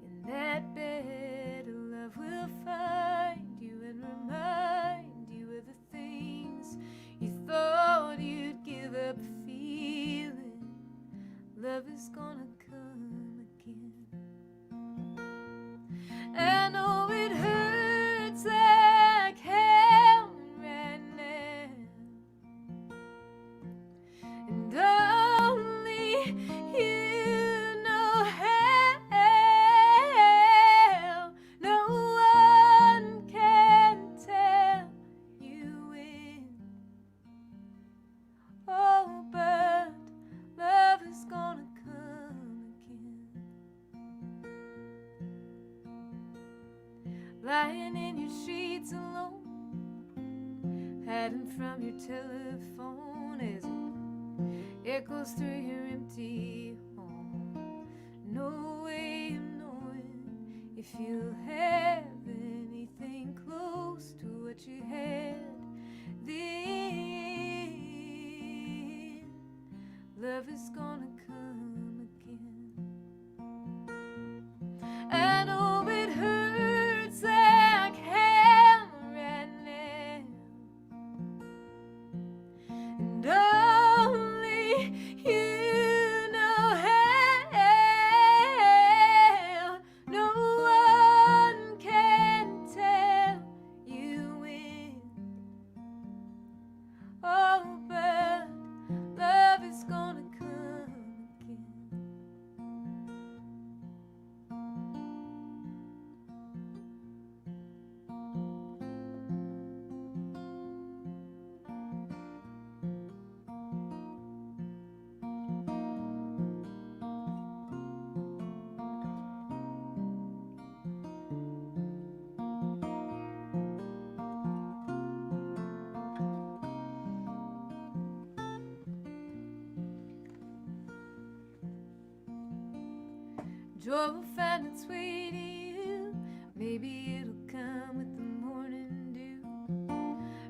In that bed, love will find you and remind you of the things you thought you'd give up feeling. Love is gonna come again. I know it hurts like hell right now, and only you know how. No one can tell you when. Oh, but love is gonna come again. Lying in your sheets alone, hiding from your telephone as it echoes through your empty home. No way of knowing if you'll have anything close to what you had then. Love is gonna come again. I know it hurts like hell right now, and only you know how. No one can tell joy will find its way to you. Maybe it'll come with the morning dew,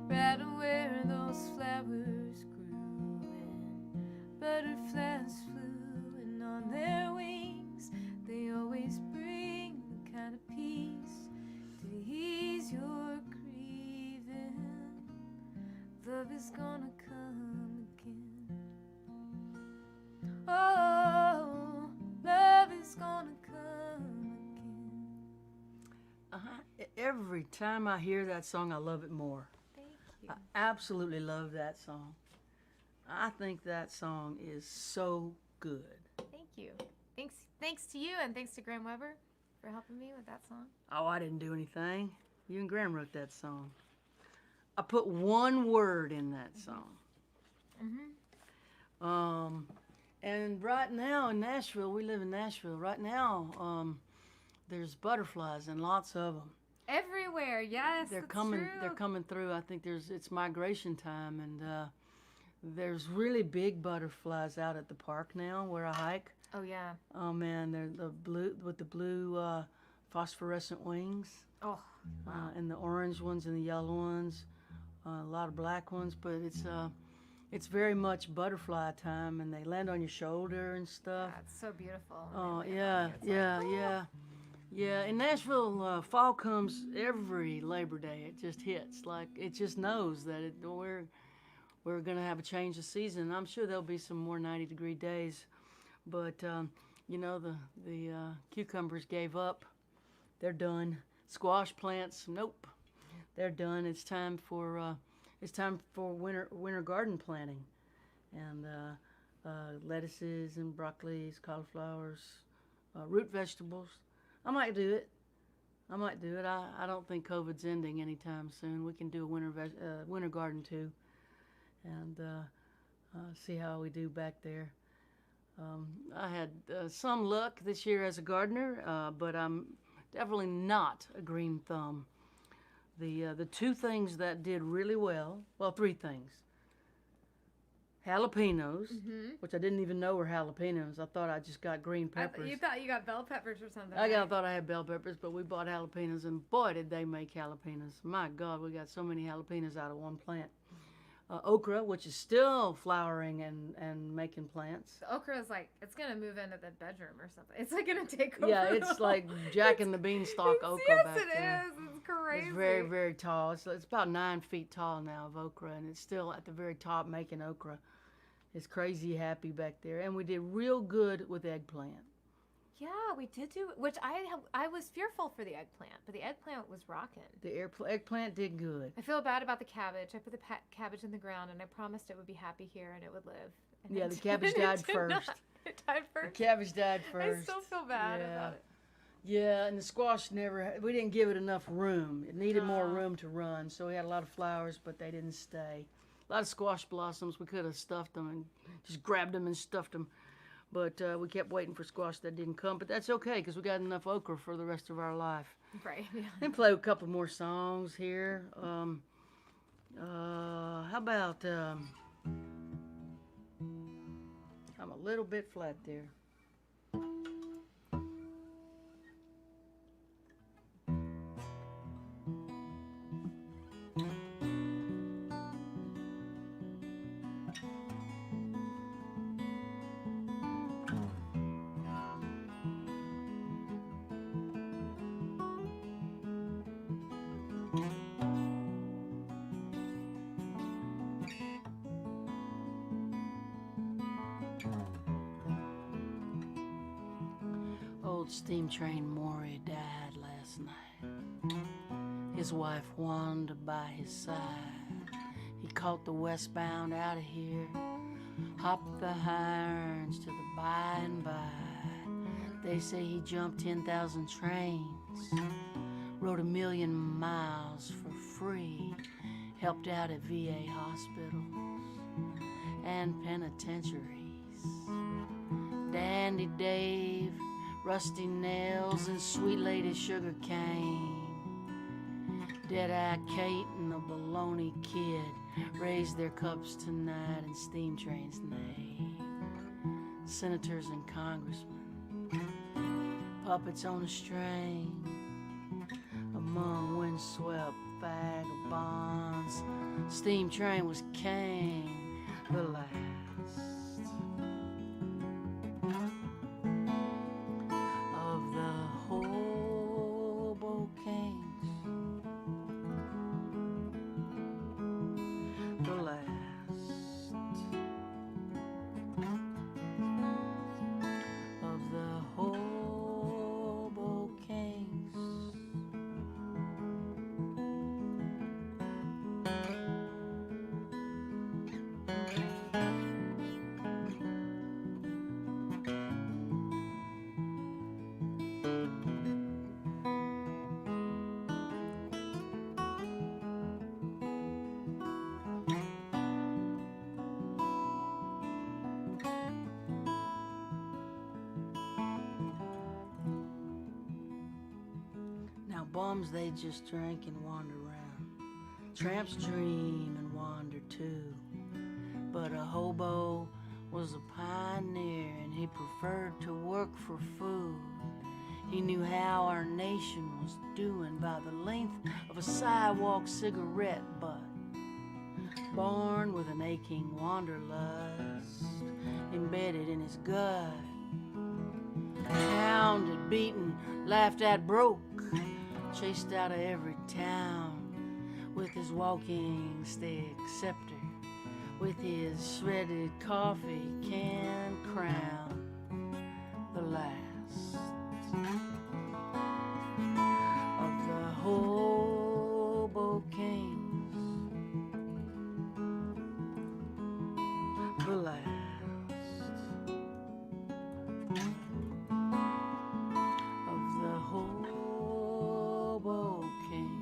right where those flowers grew and butterflies flew, and on their wings they always bring the kind of peace to ease your grieving. Love is gonna come again. Oh, love is gonna come again. Every time I hear that song, I love it more. Thank you. I absolutely love that song. I think that song is so good. Thank you. Thanks to you, and thanks to Graham Weber for helping me with that song. Oh, I didn't do anything. You and Graham wrote that song. I put one word in that song. And right now in Nashville, we live in Nashville. Right now, there's butterflies and lots of them. Everywhere, yes. They're that's coming. True. They're coming through. I think it's migration time, and there's really big butterflies out at the park now where I hike. Oh yeah. Oh man, they're the blue phosphorescent wings, Oh. Wow. and the orange ones and the yellow ones, a lot of black ones. But it's very much butterfly time, and they land on your shoulder and stuff. That's so beautiful. when Oh they land yeah, on you. It's like, yeah. Yeah, in Nashville, fall comes every Labor Day. It just hits, like it just knows that we're gonna have a change of season. I'm sure there'll be some more 90-degree days, but you know the cucumbers gave up. They're done. Squash plants, nope, they're done. It's time for winter garden planting, and lettuces and broccolis, cauliflowers, root vegetables. I might do it. I don't think COVID's ending anytime soon. We can do a winter garden too, and see how we do back there. I had some luck this year as a gardener, but I'm definitely not a green thumb. The two things that did really well, well, three things. Jalapenos, which I didn't even know were jalapenos. I thought I just got green peppers. You thought you got bell peppers or something. I right? thought I had bell peppers, but we bought jalapenos, and boy, did they make jalapenos. My God, we got so many jalapenos out of one plant. Okra, which is still flowering and making plants. The okra is like, it's going to move into the bedroom or something. It's like going to take over. Yeah, it's like Jack and the Beanstalk okra yes, back it there. is. It's crazy. It's very, very tall. It's about 9 feet tall now of okra, and it's still at the very top making okra. It's crazy happy back there. And we did real good with eggplant. Yeah, we did do, which I was fearful for the eggplant, but the eggplant was rocking. The eggplant did good. I feel bad about the cabbage. I put the cabbage in the ground, and I promised it would be happy here and it would live. And Yeah, it the cabbage did died not. first. It died The first. cabbage died first. I still feel bad about it. Yeah, and the squash we didn't give it enough room. It needed more room to run, so we had a lot of flowers, but they didn't stay. A lot of squash blossoms, we could have stuffed them and just grabbed them and stuffed them. But we kept waiting for squash that didn't come. But that's okay, because we got enough okra for the rest of our life. Right, yeah. And play a couple more songs here. How about, I'm a little bit flat there. Old steam train Maury died last night. His wife wandered by his side. He caught the westbound out of here, hopped the irons to the by and by. They say he jumped 10,000 trains, rode 1,000,000 miles for free, helped out at VA hospitals and penitentiaries. Dandy Dave, Rusty Nails, and Sweet Lady Sugar Cane. Dead-Eye Kate and the Baloney Kid raised their cups tonight in steam trains neigh. Senators and congressmen puppets on a string, among windswept vagabonds. Steam train was king, the last of the hobo kings, the last of the hobo kings. Now bums, they just drink and wander around. Tramps dream and wander too. But a hobo was a pioneer, and he preferred to work for food. He knew how our nation was doing by the length of a sidewalk cigarette butt. Born with an aching wanderlust embedded in his gut. Hounded, beaten, laughed at, broke, chased out of every town with his walking stick scepter, with his shredded coffee can crown, the last of the hobo kings, the last of the hobo kings.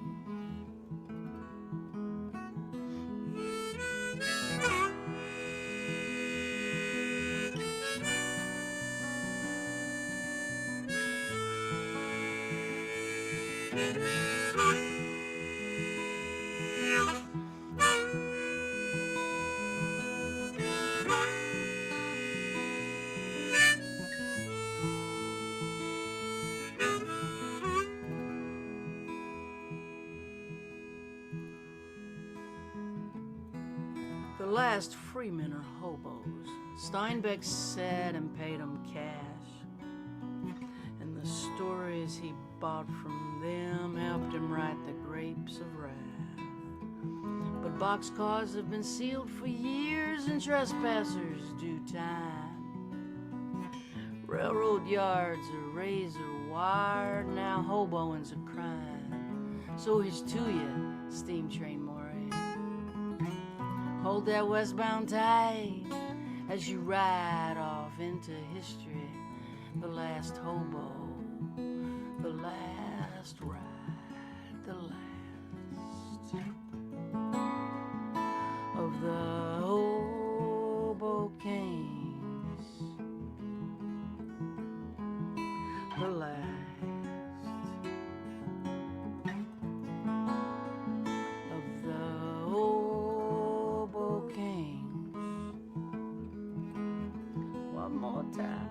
The last freemen are hobos. Steinbeck said and paid them cash. And the stories he bought from them helped him write The Grapes of Wrath. But boxcars have been sealed for years and trespassers do time. Railroad yards are razor wire, now hoboing's a crime. So here's to you, steam train Moray. Hold that westbound tight as you ride off into history. The last hobo, the last ride, the last of the hobo kings, the last of the hobo kings. One more time.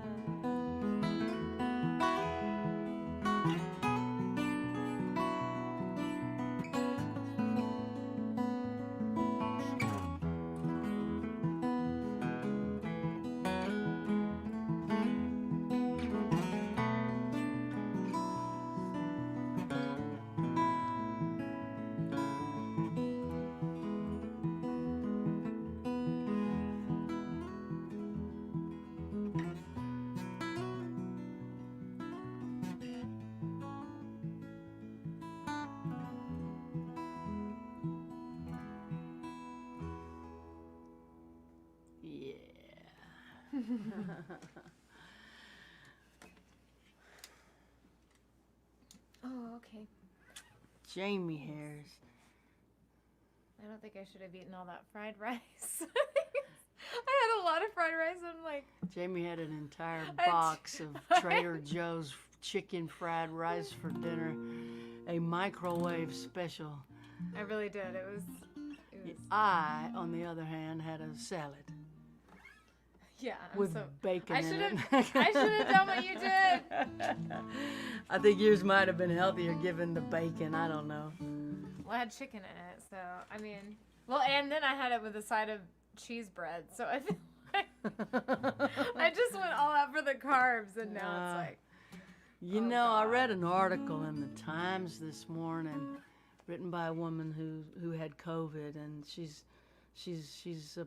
Oh, okay. Jaimee hairs. I don't think I should have eaten all that fried rice. I had a lot of fried rice. I'm like, Jaimee had an entire I- box of Trader Joe's chicken fried rice for dinner, a microwave special. I really did. It was I, on the other hand, had a salad. Yeah, with bacon I in should it. have done what you did. I think yours might have been healthier given the bacon. I don't know. Well, I had chicken in it, so I mean, well, and then I had it with a side of cheese bread, so I feel like I just went all out for the carbs, and now it's like, You Oh, know, I God. read an article in the Times this morning, written by a woman who had COVID, and she's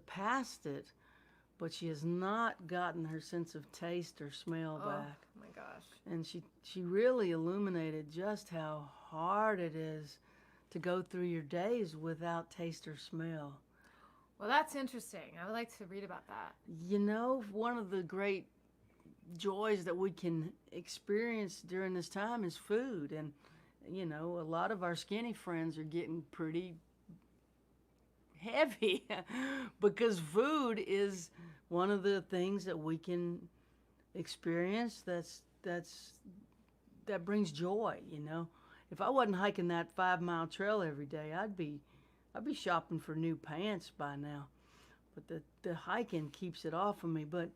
past it, but she has not gotten her sense of taste or smell oh back. my gosh. And she really illuminated just how hard it is to go through your days without taste or smell. Well, that's interesting. I would like to read about that. You know, one of the great joys that we can experience during this time is food. And, you know, a lot of our skinny friends are getting pretty heavy because food is one of the things that we can experience that brings joy, you know. If I wasn't hiking that 5 mile trail every day, I'd be shopping for new pants by now. But the hiking keeps it off of me. But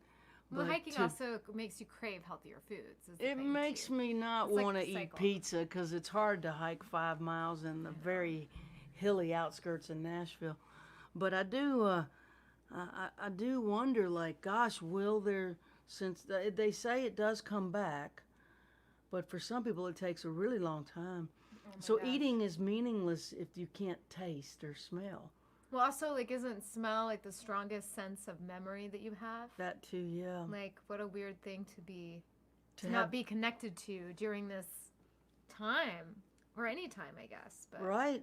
Hiking also makes you crave healthier foods. Is the it thing, makes too. me not It's like want to a eat cycle. pizza because it's hard to hike 5 miles in the very hilly outskirts of Nashville. But I do wonder, like, gosh, will there? Since they say it does come back, but for some people it takes a really long time. Oh my So gosh. eating is meaningless if you can't taste or smell. Well, also, like, isn't smell like the strongest sense of memory that you have? That too, yeah. Like, what a weird thing to have- not be connected to during this time, or any time, I guess. But Right.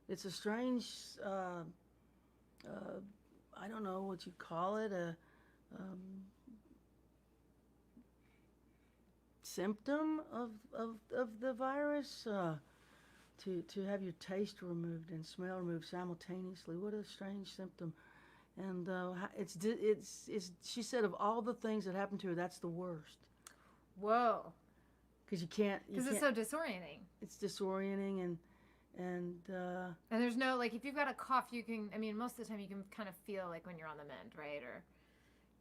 It's a strange. I don't know what you call it. A symptom of the virus. To have your taste removed and smell removed simultaneously. What a strange symptom. And it's she said of all the things that happened to her, that's the worst. whoa, Because you can't. because it's so disorienting. It's disorienting and And there's no, like, if you've got a cough, you can, I mean, most of the time you can kind of feel like when you're on the mend, right? Or,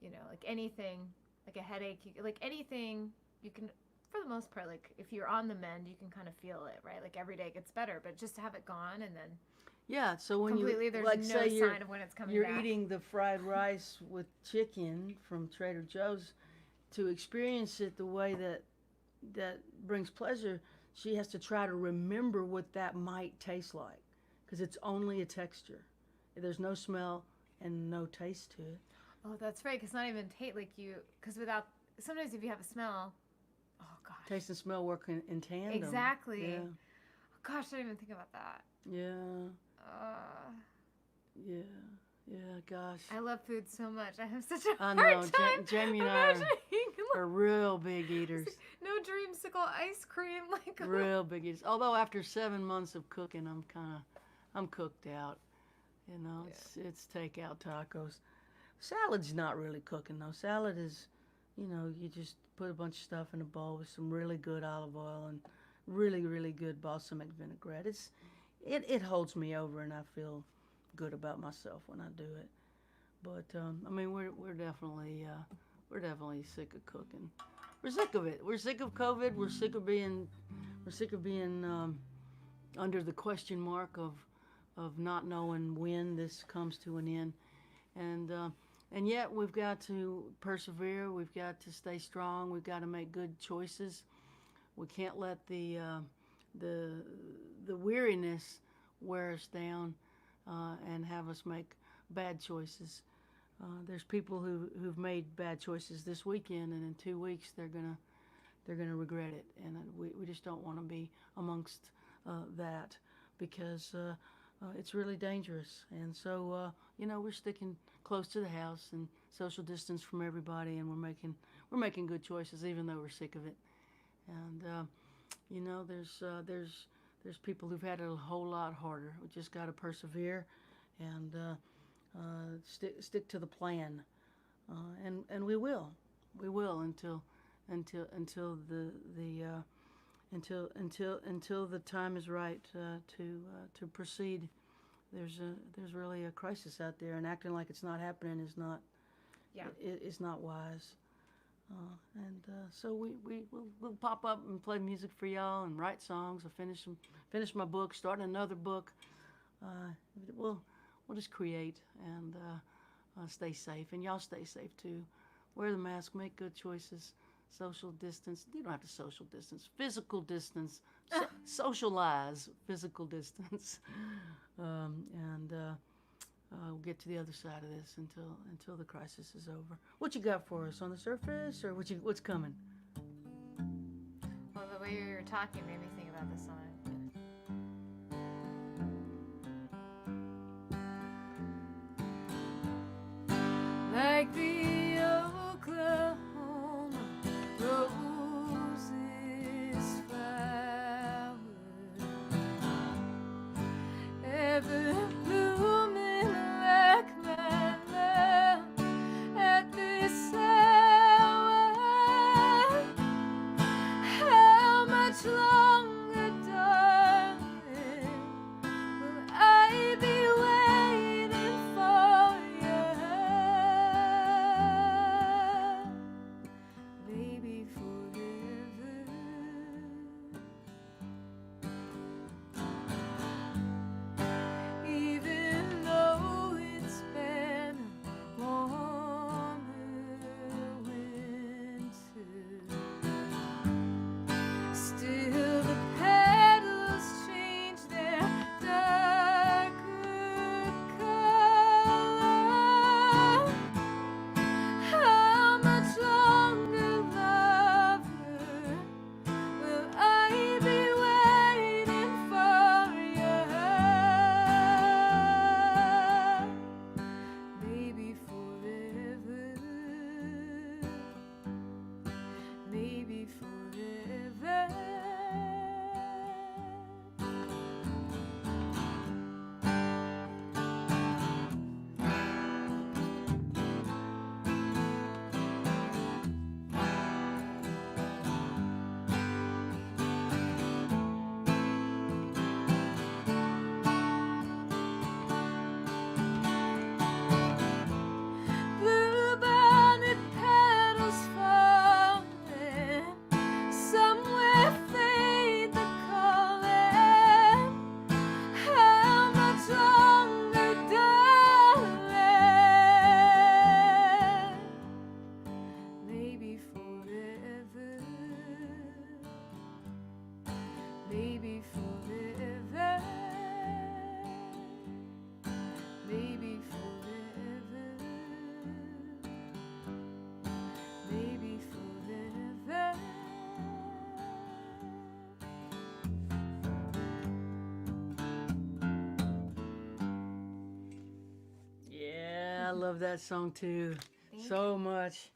you know, like anything, like a headache, like anything, you can, for the most part, like if you're on the mend, you can kind of feel it, right? Like every day gets better, but just to have it gone and then yeah. So when completely, you there's like no say sign of when it's coming you're back. eating the fried rice with chicken from Trader Joe's, to experience it the way that brings pleasure, she has to try to remember what that might taste like, because it's only a texture. There's no smell and no taste to it. Oh, that's right, because not even like you, because without, sometimes if you have a smell, oh gosh. Taste and smell work in tandem. Exactly. Yeah. Oh, gosh, I didn't even think about that. Yeah. Uh, Yeah. Gosh. I love food so much. I have such a I hard know. time Jamie and I imagining are real big eaters. no dreamsicle ice cream, like Real big eaters. Although after 7 months of cooking, I'm cooked out. You know, it's takeout tacos. Salad's not really cooking though. Salad is, you know, you just put a bunch of stuff in a bowl with some really good olive oil and really, really good balsamic vinaigrette. It holds me over, and I feel good about myself when I do it. But I mean, we're definitely sick of cooking. We're sick of it. We're sick of COVID. We're sick of being under the question mark of not knowing when this comes to an end, and yet we've got to persevere. We've got to stay strong. We've got to make good choices. We can't let the weariness wear us down and have us make bad choices. There's people who've made bad choices this weekend, and in 2 weeks they're gonna regret it, and we just don't want to be amongst that, because it's really dangerous. And so you know, we're sticking close to the house and social distance from everybody, and we're making good choices even though we're sick of it. And you know, there's people who've had it a whole lot harder. We just got to persevere and stick to the plan, and we will until the time is right to proceed there's really a crisis out there, and acting like it's not happening is not Yeah. is not wise. So we'll pop up and play music for y'all and write songs. I finish my book, start another book. Uh, we'll just create and stay safe, and y'all stay safe too. Wear the mask, make good choices, social distance. You don't have to social distance, physical distance, socialize, physical distance, and we'll get to the other side of this until the crisis is over. What you got for us on the surface, or what's coming? Well, the way you were talking made me think about this song. Like the Oklahoma roses flower, ever blooming like my love at this hour. How much longer, darling, will I be waiting for you? Maybe forever. Even though it's been a warmer winter, still the petals change their darker color. How much longer, lover, will I be waiting for you? Maybe forever. Maybe forever. Bluebonnet petals falling, somewhere fade the calling. How much longer, darling? Maybe forever. Maybe forever. Maybe forever. Maybe forever. Yeah, I love that song too. So much.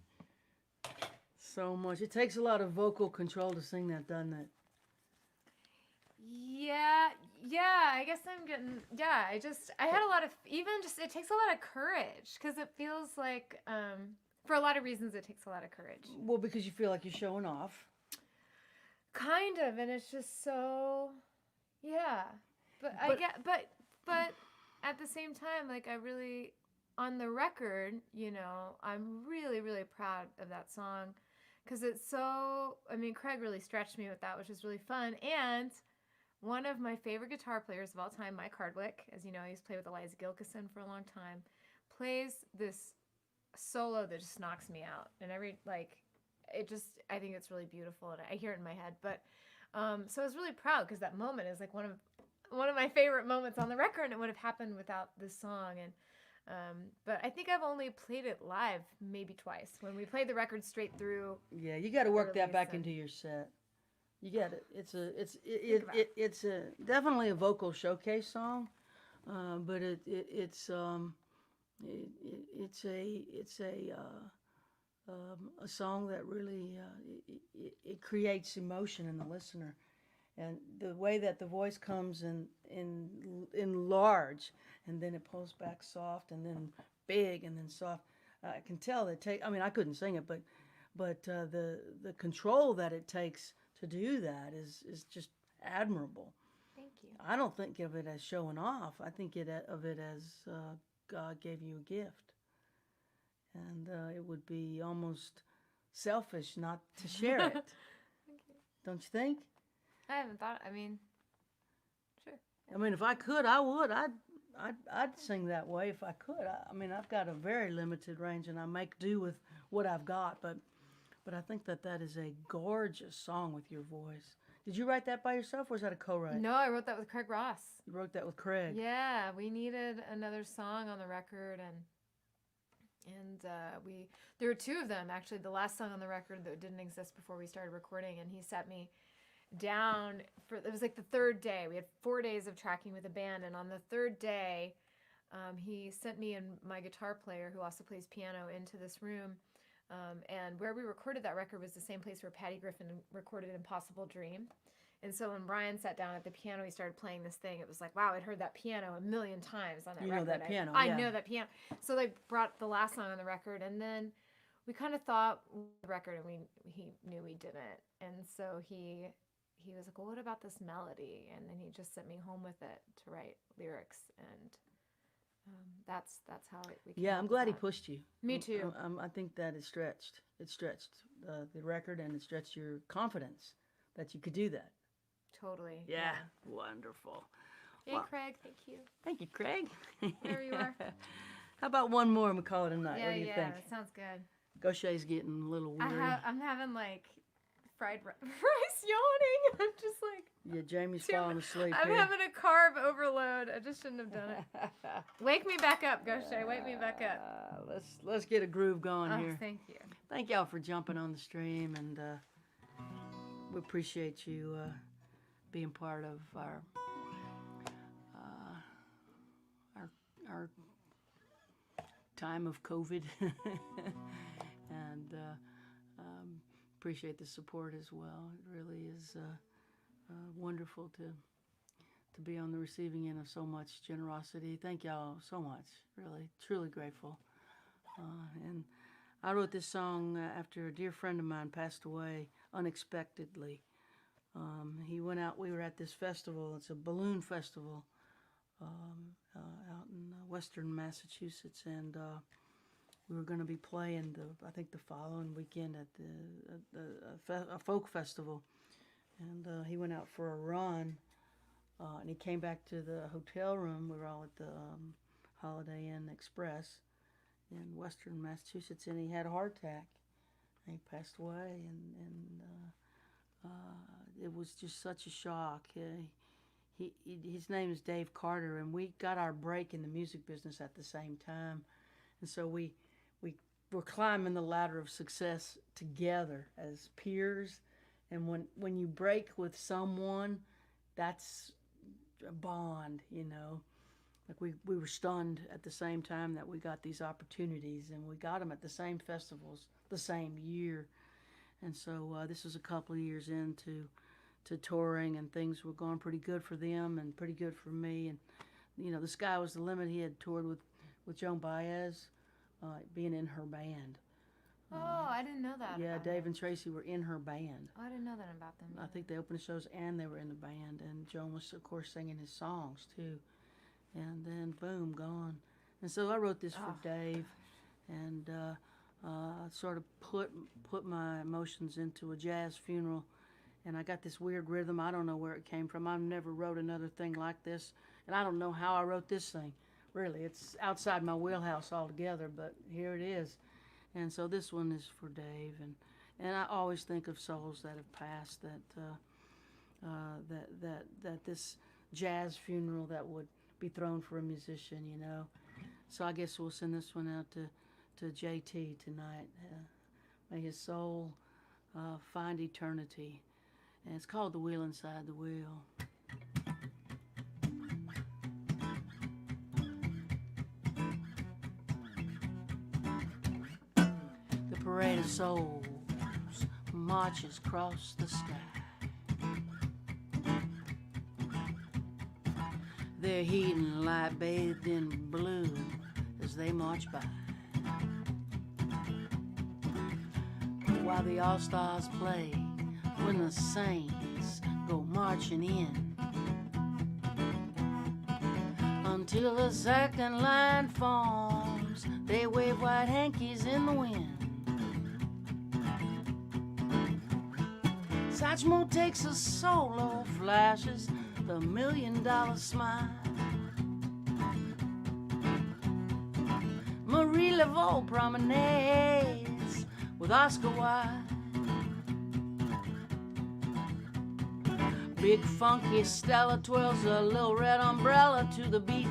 So much. It takes a lot of vocal control to sing that, doesn't it? Yeah, I guess I'm getting, I had a lot of, even just, it takes a lot of courage, because it feels like, for a lot of reasons, it takes a lot of courage. Well, because you feel like you're showing off. Kind of, and it's just so, yeah. But I But- get, but at the same time, like, I really, on the record, you know, I'm really, really proud of that song, because it's so, I mean, Craig really stretched me with that, which is really fun, and one of my favorite guitar players of all time, Mike Hardwick, as you know, he's played with Eliza Gilkyson for a long time, plays this solo that just knocks me out. And I think it's really beautiful, and I hear it in my head. But so I was really proud, because that moment is like one of my favorite moments on the record, and it would have happened without this song. And but I think I've only played it live maybe twice, when we played the record straight through. Yeah, you got to work that back Release into your set. You got it. about it. It's definitely a vocal showcase song, but it's a song that really it creates emotion in the listener, and the way that the voice comes in large, and then it pulls back soft, and then big, and then soft. I can tell that I mean, I couldn't sing it, but the control that it takes to do that is just admirable. Thank you. I don't think of it as showing off. I think of it as God gave you a gift, and it would be almost selfish not to share it. Thank you. Don't you think? I haven't thought. I mean, sure. I mean, if I could, I would. I'd sing that way if I could. I mean, I've got a very limited range, and I make do with what I've got. But I think that is a gorgeous song with your voice. Did you write that by yourself, or was that a co-write? No, I wrote that with Craig Ross. You wrote that with Craig. Yeah, we needed another song on the record, and there were two of them actually. The last song on the record that didn't exist before we started recording, and he sat me down for, it was like the third day. We had 4 days of tracking with the band, and on the third day, he sent me and my guitar player, who also plays piano, into this room. And where we recorded that record was the same place where Patty Griffin recorded Impossible Dream. And so when Brian sat down at the piano, he started playing this thing. It was like, wow, I'd heard that piano a million times on that record. You know that piano, I yeah. know that piano. So they brought the last song on the record, and then we kind of thought the record, and he knew we didn't. And so he was like, well, what about this melody? And then he just sent me home with it to write lyrics, and that's how we came Yeah, up I'm with glad he that. pushed you. Me too. I think that it stretched. It stretched the record, and it stretched your confidence that you could do that. Totally. Yeah, wonderful. Hey, Well- Craig, thank you. Thank you, Craig. There you are. How about one more and we call it a night? Yeah, What do you yeah, think? that sounds good. Gauthier's getting a little weary. I'm having like fried rice yawning. I'm just like, Yeah, Jaime's Too falling asleep I'm here. having a carb overload. I just shouldn't have done it. Wake me back up, Gauthier. Wake me back up. Let's get a groove going Oh, here. thank you. Thank y'all for jumping on the stream, and we appreciate you being part of our time of COVID, and appreciate the support as well. It really is wonderful to be on the receiving end of so much generosity. Thank y'all so much. Really, truly grateful. And I wrote this song after a dear friend of mine passed away unexpectedly. He went out, we were at this festival, it's a balloon festival out in western Massachusetts, and we were going to be playing I think the following weekend at a folk festival. And he went out for a run, and he came back to the hotel room. We were all at the Holiday Inn Express in western Massachusetts, and he had a heart attack, and he passed away, and it was just such a shock. His name is Dave Carter, and we got our break in the music business at the same time, and so we were climbing the ladder of success together as peers. And when you break with someone, that's a bond, you know. Like we were stunned at the same time that we got these opportunities, and we got them at the same festivals the same year. And so this was a couple of years into touring, and things were going pretty good for them and pretty good for me. And you know, the sky was the limit. He had toured with Joan Baez, being in her band. Oh, I didn't know that. Yeah, about Dave him. and Tracy were in her band. Oh, I didn't know that about them. I either. think they opened the shows and they were in the band, and Joan was, of course, singing his songs too. And then boom, gone. And so I wrote this for Dave, and sort of put my emotions into a jazz funeral. And I got this weird rhythm. I don't know where it came from. I've never wrote another thing like this, and I don't know how I wrote this thing. Really, it's outside my wheelhouse altogether, but here it is. And so this one is for Dave, and I always think of souls that have passed, that this jazz funeral that would be thrown for a musician, you know. So I guess we'll send this one out to JT tonight. May his soul find eternity. And it's called The Wheel Inside the Wheel. The parade of souls marches across the sky. Their heating light bathed in blue as they march by. While the all-stars play, when the saints go marching in, till the second line forms. They wave white hankies in the wind. Satchmo takes a solo, flashes the $1 million smile. Marie Laveau promenades with Oscar Wilde. Big funky Stella twirls a little red umbrella to the beat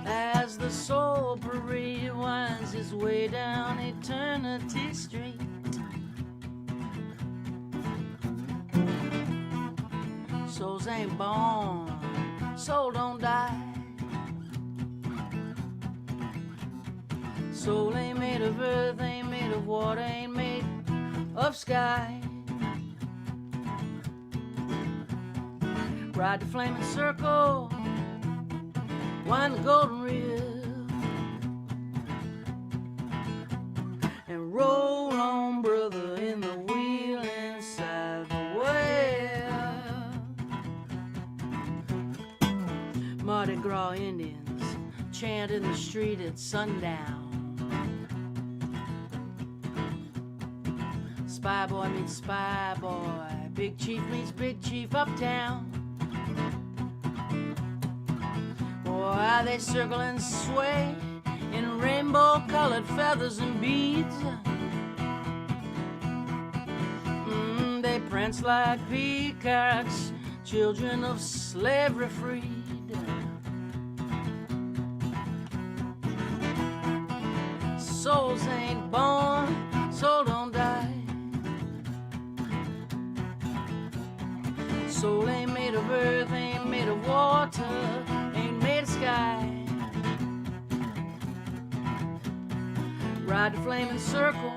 as the soul parade winds its way down Eternity Street. Souls ain't born, soul don't die. Soul ain't made of earth, ain't made of water, ain't made of sky. Ride the flaming circle, wind the golden reel, and roll on, brother, in the wheel inside the well. Mardi Gras Indians chant in the street at sundown. Spy boy meets spy boy, big chief meets big chief uptown. Boy, they circle and sway in rainbow-colored feathers and beads. They prance like peacocks, children of slavery freed. Souls ain't born, soul don't die. Soul ain't made of earth, ain't made of water, ain't made of sky. Ride the flaming circle,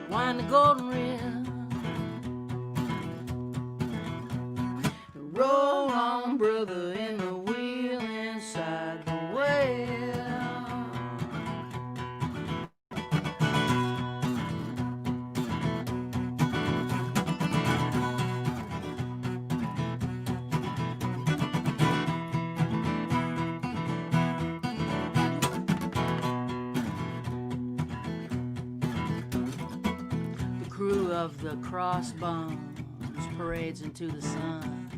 wind the golden reel, roll on, brother, in the wheel inside the well. Of the crossbones parades into the sun.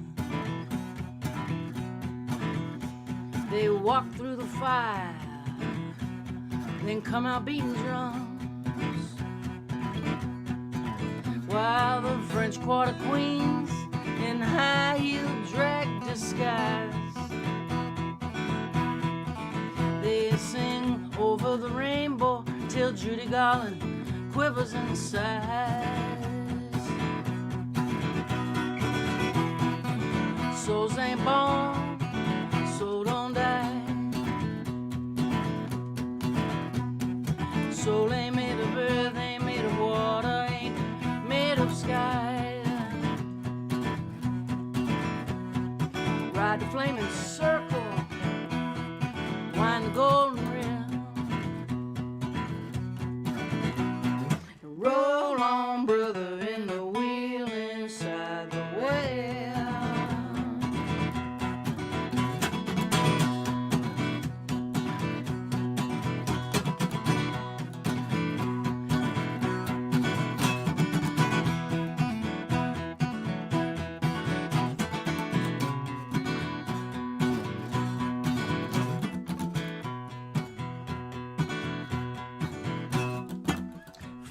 They walk through the fire, then come out beating drums, while the French Quarter Queens in high-heeled drag disguise, they sing over the rainbow till Judy Garland quivers and sighs. Souls ain't born, soul don't die. Soul ain't made of earth, ain't made of water, ain't made of sky. Ride the flaming circle, wind the golden reel, roll on, brother, in the wheel inside the well.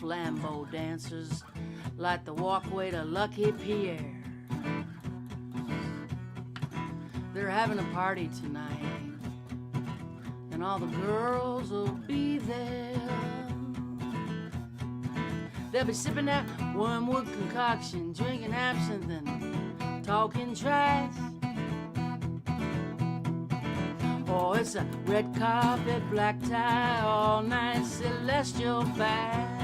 Flambeau dancers light the walkway to Lucky Pierre. They're having a party tonight, and all the girls will be there. They'll be sipping that wormwood concoction, drinking absinthe and talking trash. Oh, it's a red carpet, black tie, all night celestial bash.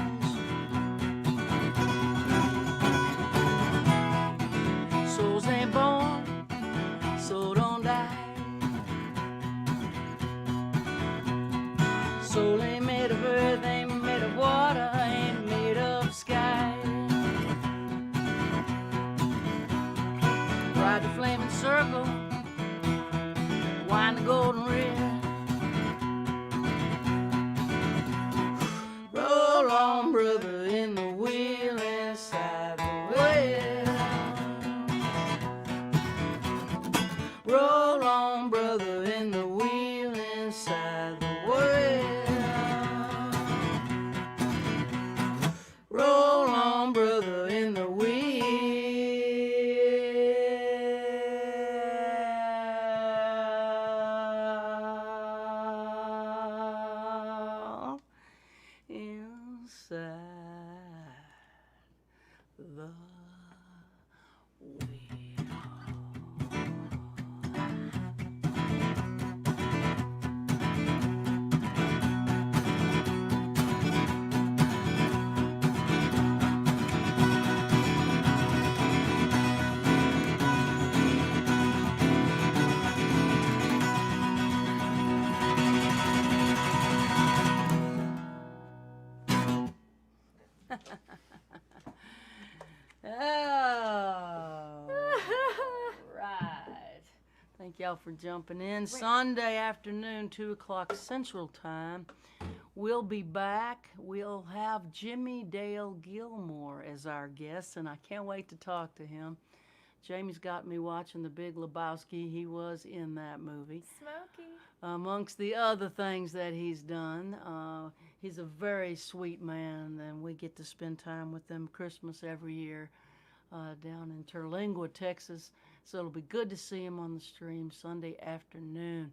Souls ain't born, soul don't die. Soul ain't made of earth, ain't made of water, ain't made of sky. Ride ride the flaming circle, wind the golden red. Roll on, brother, in the wheel inside the well. Roll on, brother, in the wheel inside the well. Roll on, brother, in the wheel inside the wheel. Oh, right. Thank y'all for jumping in. Sunday afternoon, 2 o'clock Central Time. We'll be back. We'll have Jaimee Dale Gilmore as our guest, and I can't wait to talk to him. Jaimee's got me watching The Big Lebowski. He was in that movie. Smokey. Amongst the other things that he's done, he's a very sweet man, and we get to spend time with him Christmas every year down in Terlingua, Texas. So it'll be good to see him on the stream Sunday afternoon.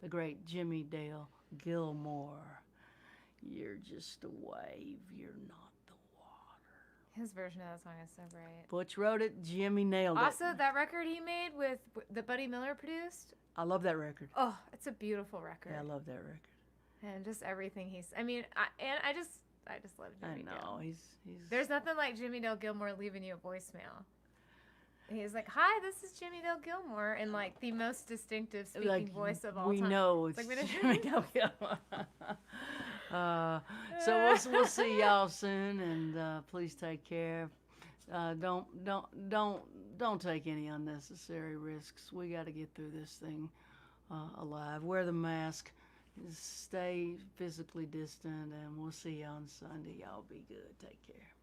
The great Jaimee Dale Gilmore. You're just a wave, you're not the water. His version of that song is so great. Butch wrote it, Jimmy nailed it. Also, that record he made with that Buddy Miller produced. I love that record. Oh, it's a beautiful record. Yeah, I love that record. And just everything he's. I mean, I just love Jaimee I know Dale. he's. There's nothing like Jaimee Dale Gilmore leaving you a voicemail. He's like, "Hi, this is Jaimee Dale Gilmore," in like the most distinctive speaking voice of all we time. know it's like, Jaimee Dale Gilmore. So we'll see y'all soon, and please take care. Don't take any unnecessary risks. We got to get through this thing alive. Wear the mask. Stay physically distant, and we'll see you on Sunday. Y'all be good. Take care.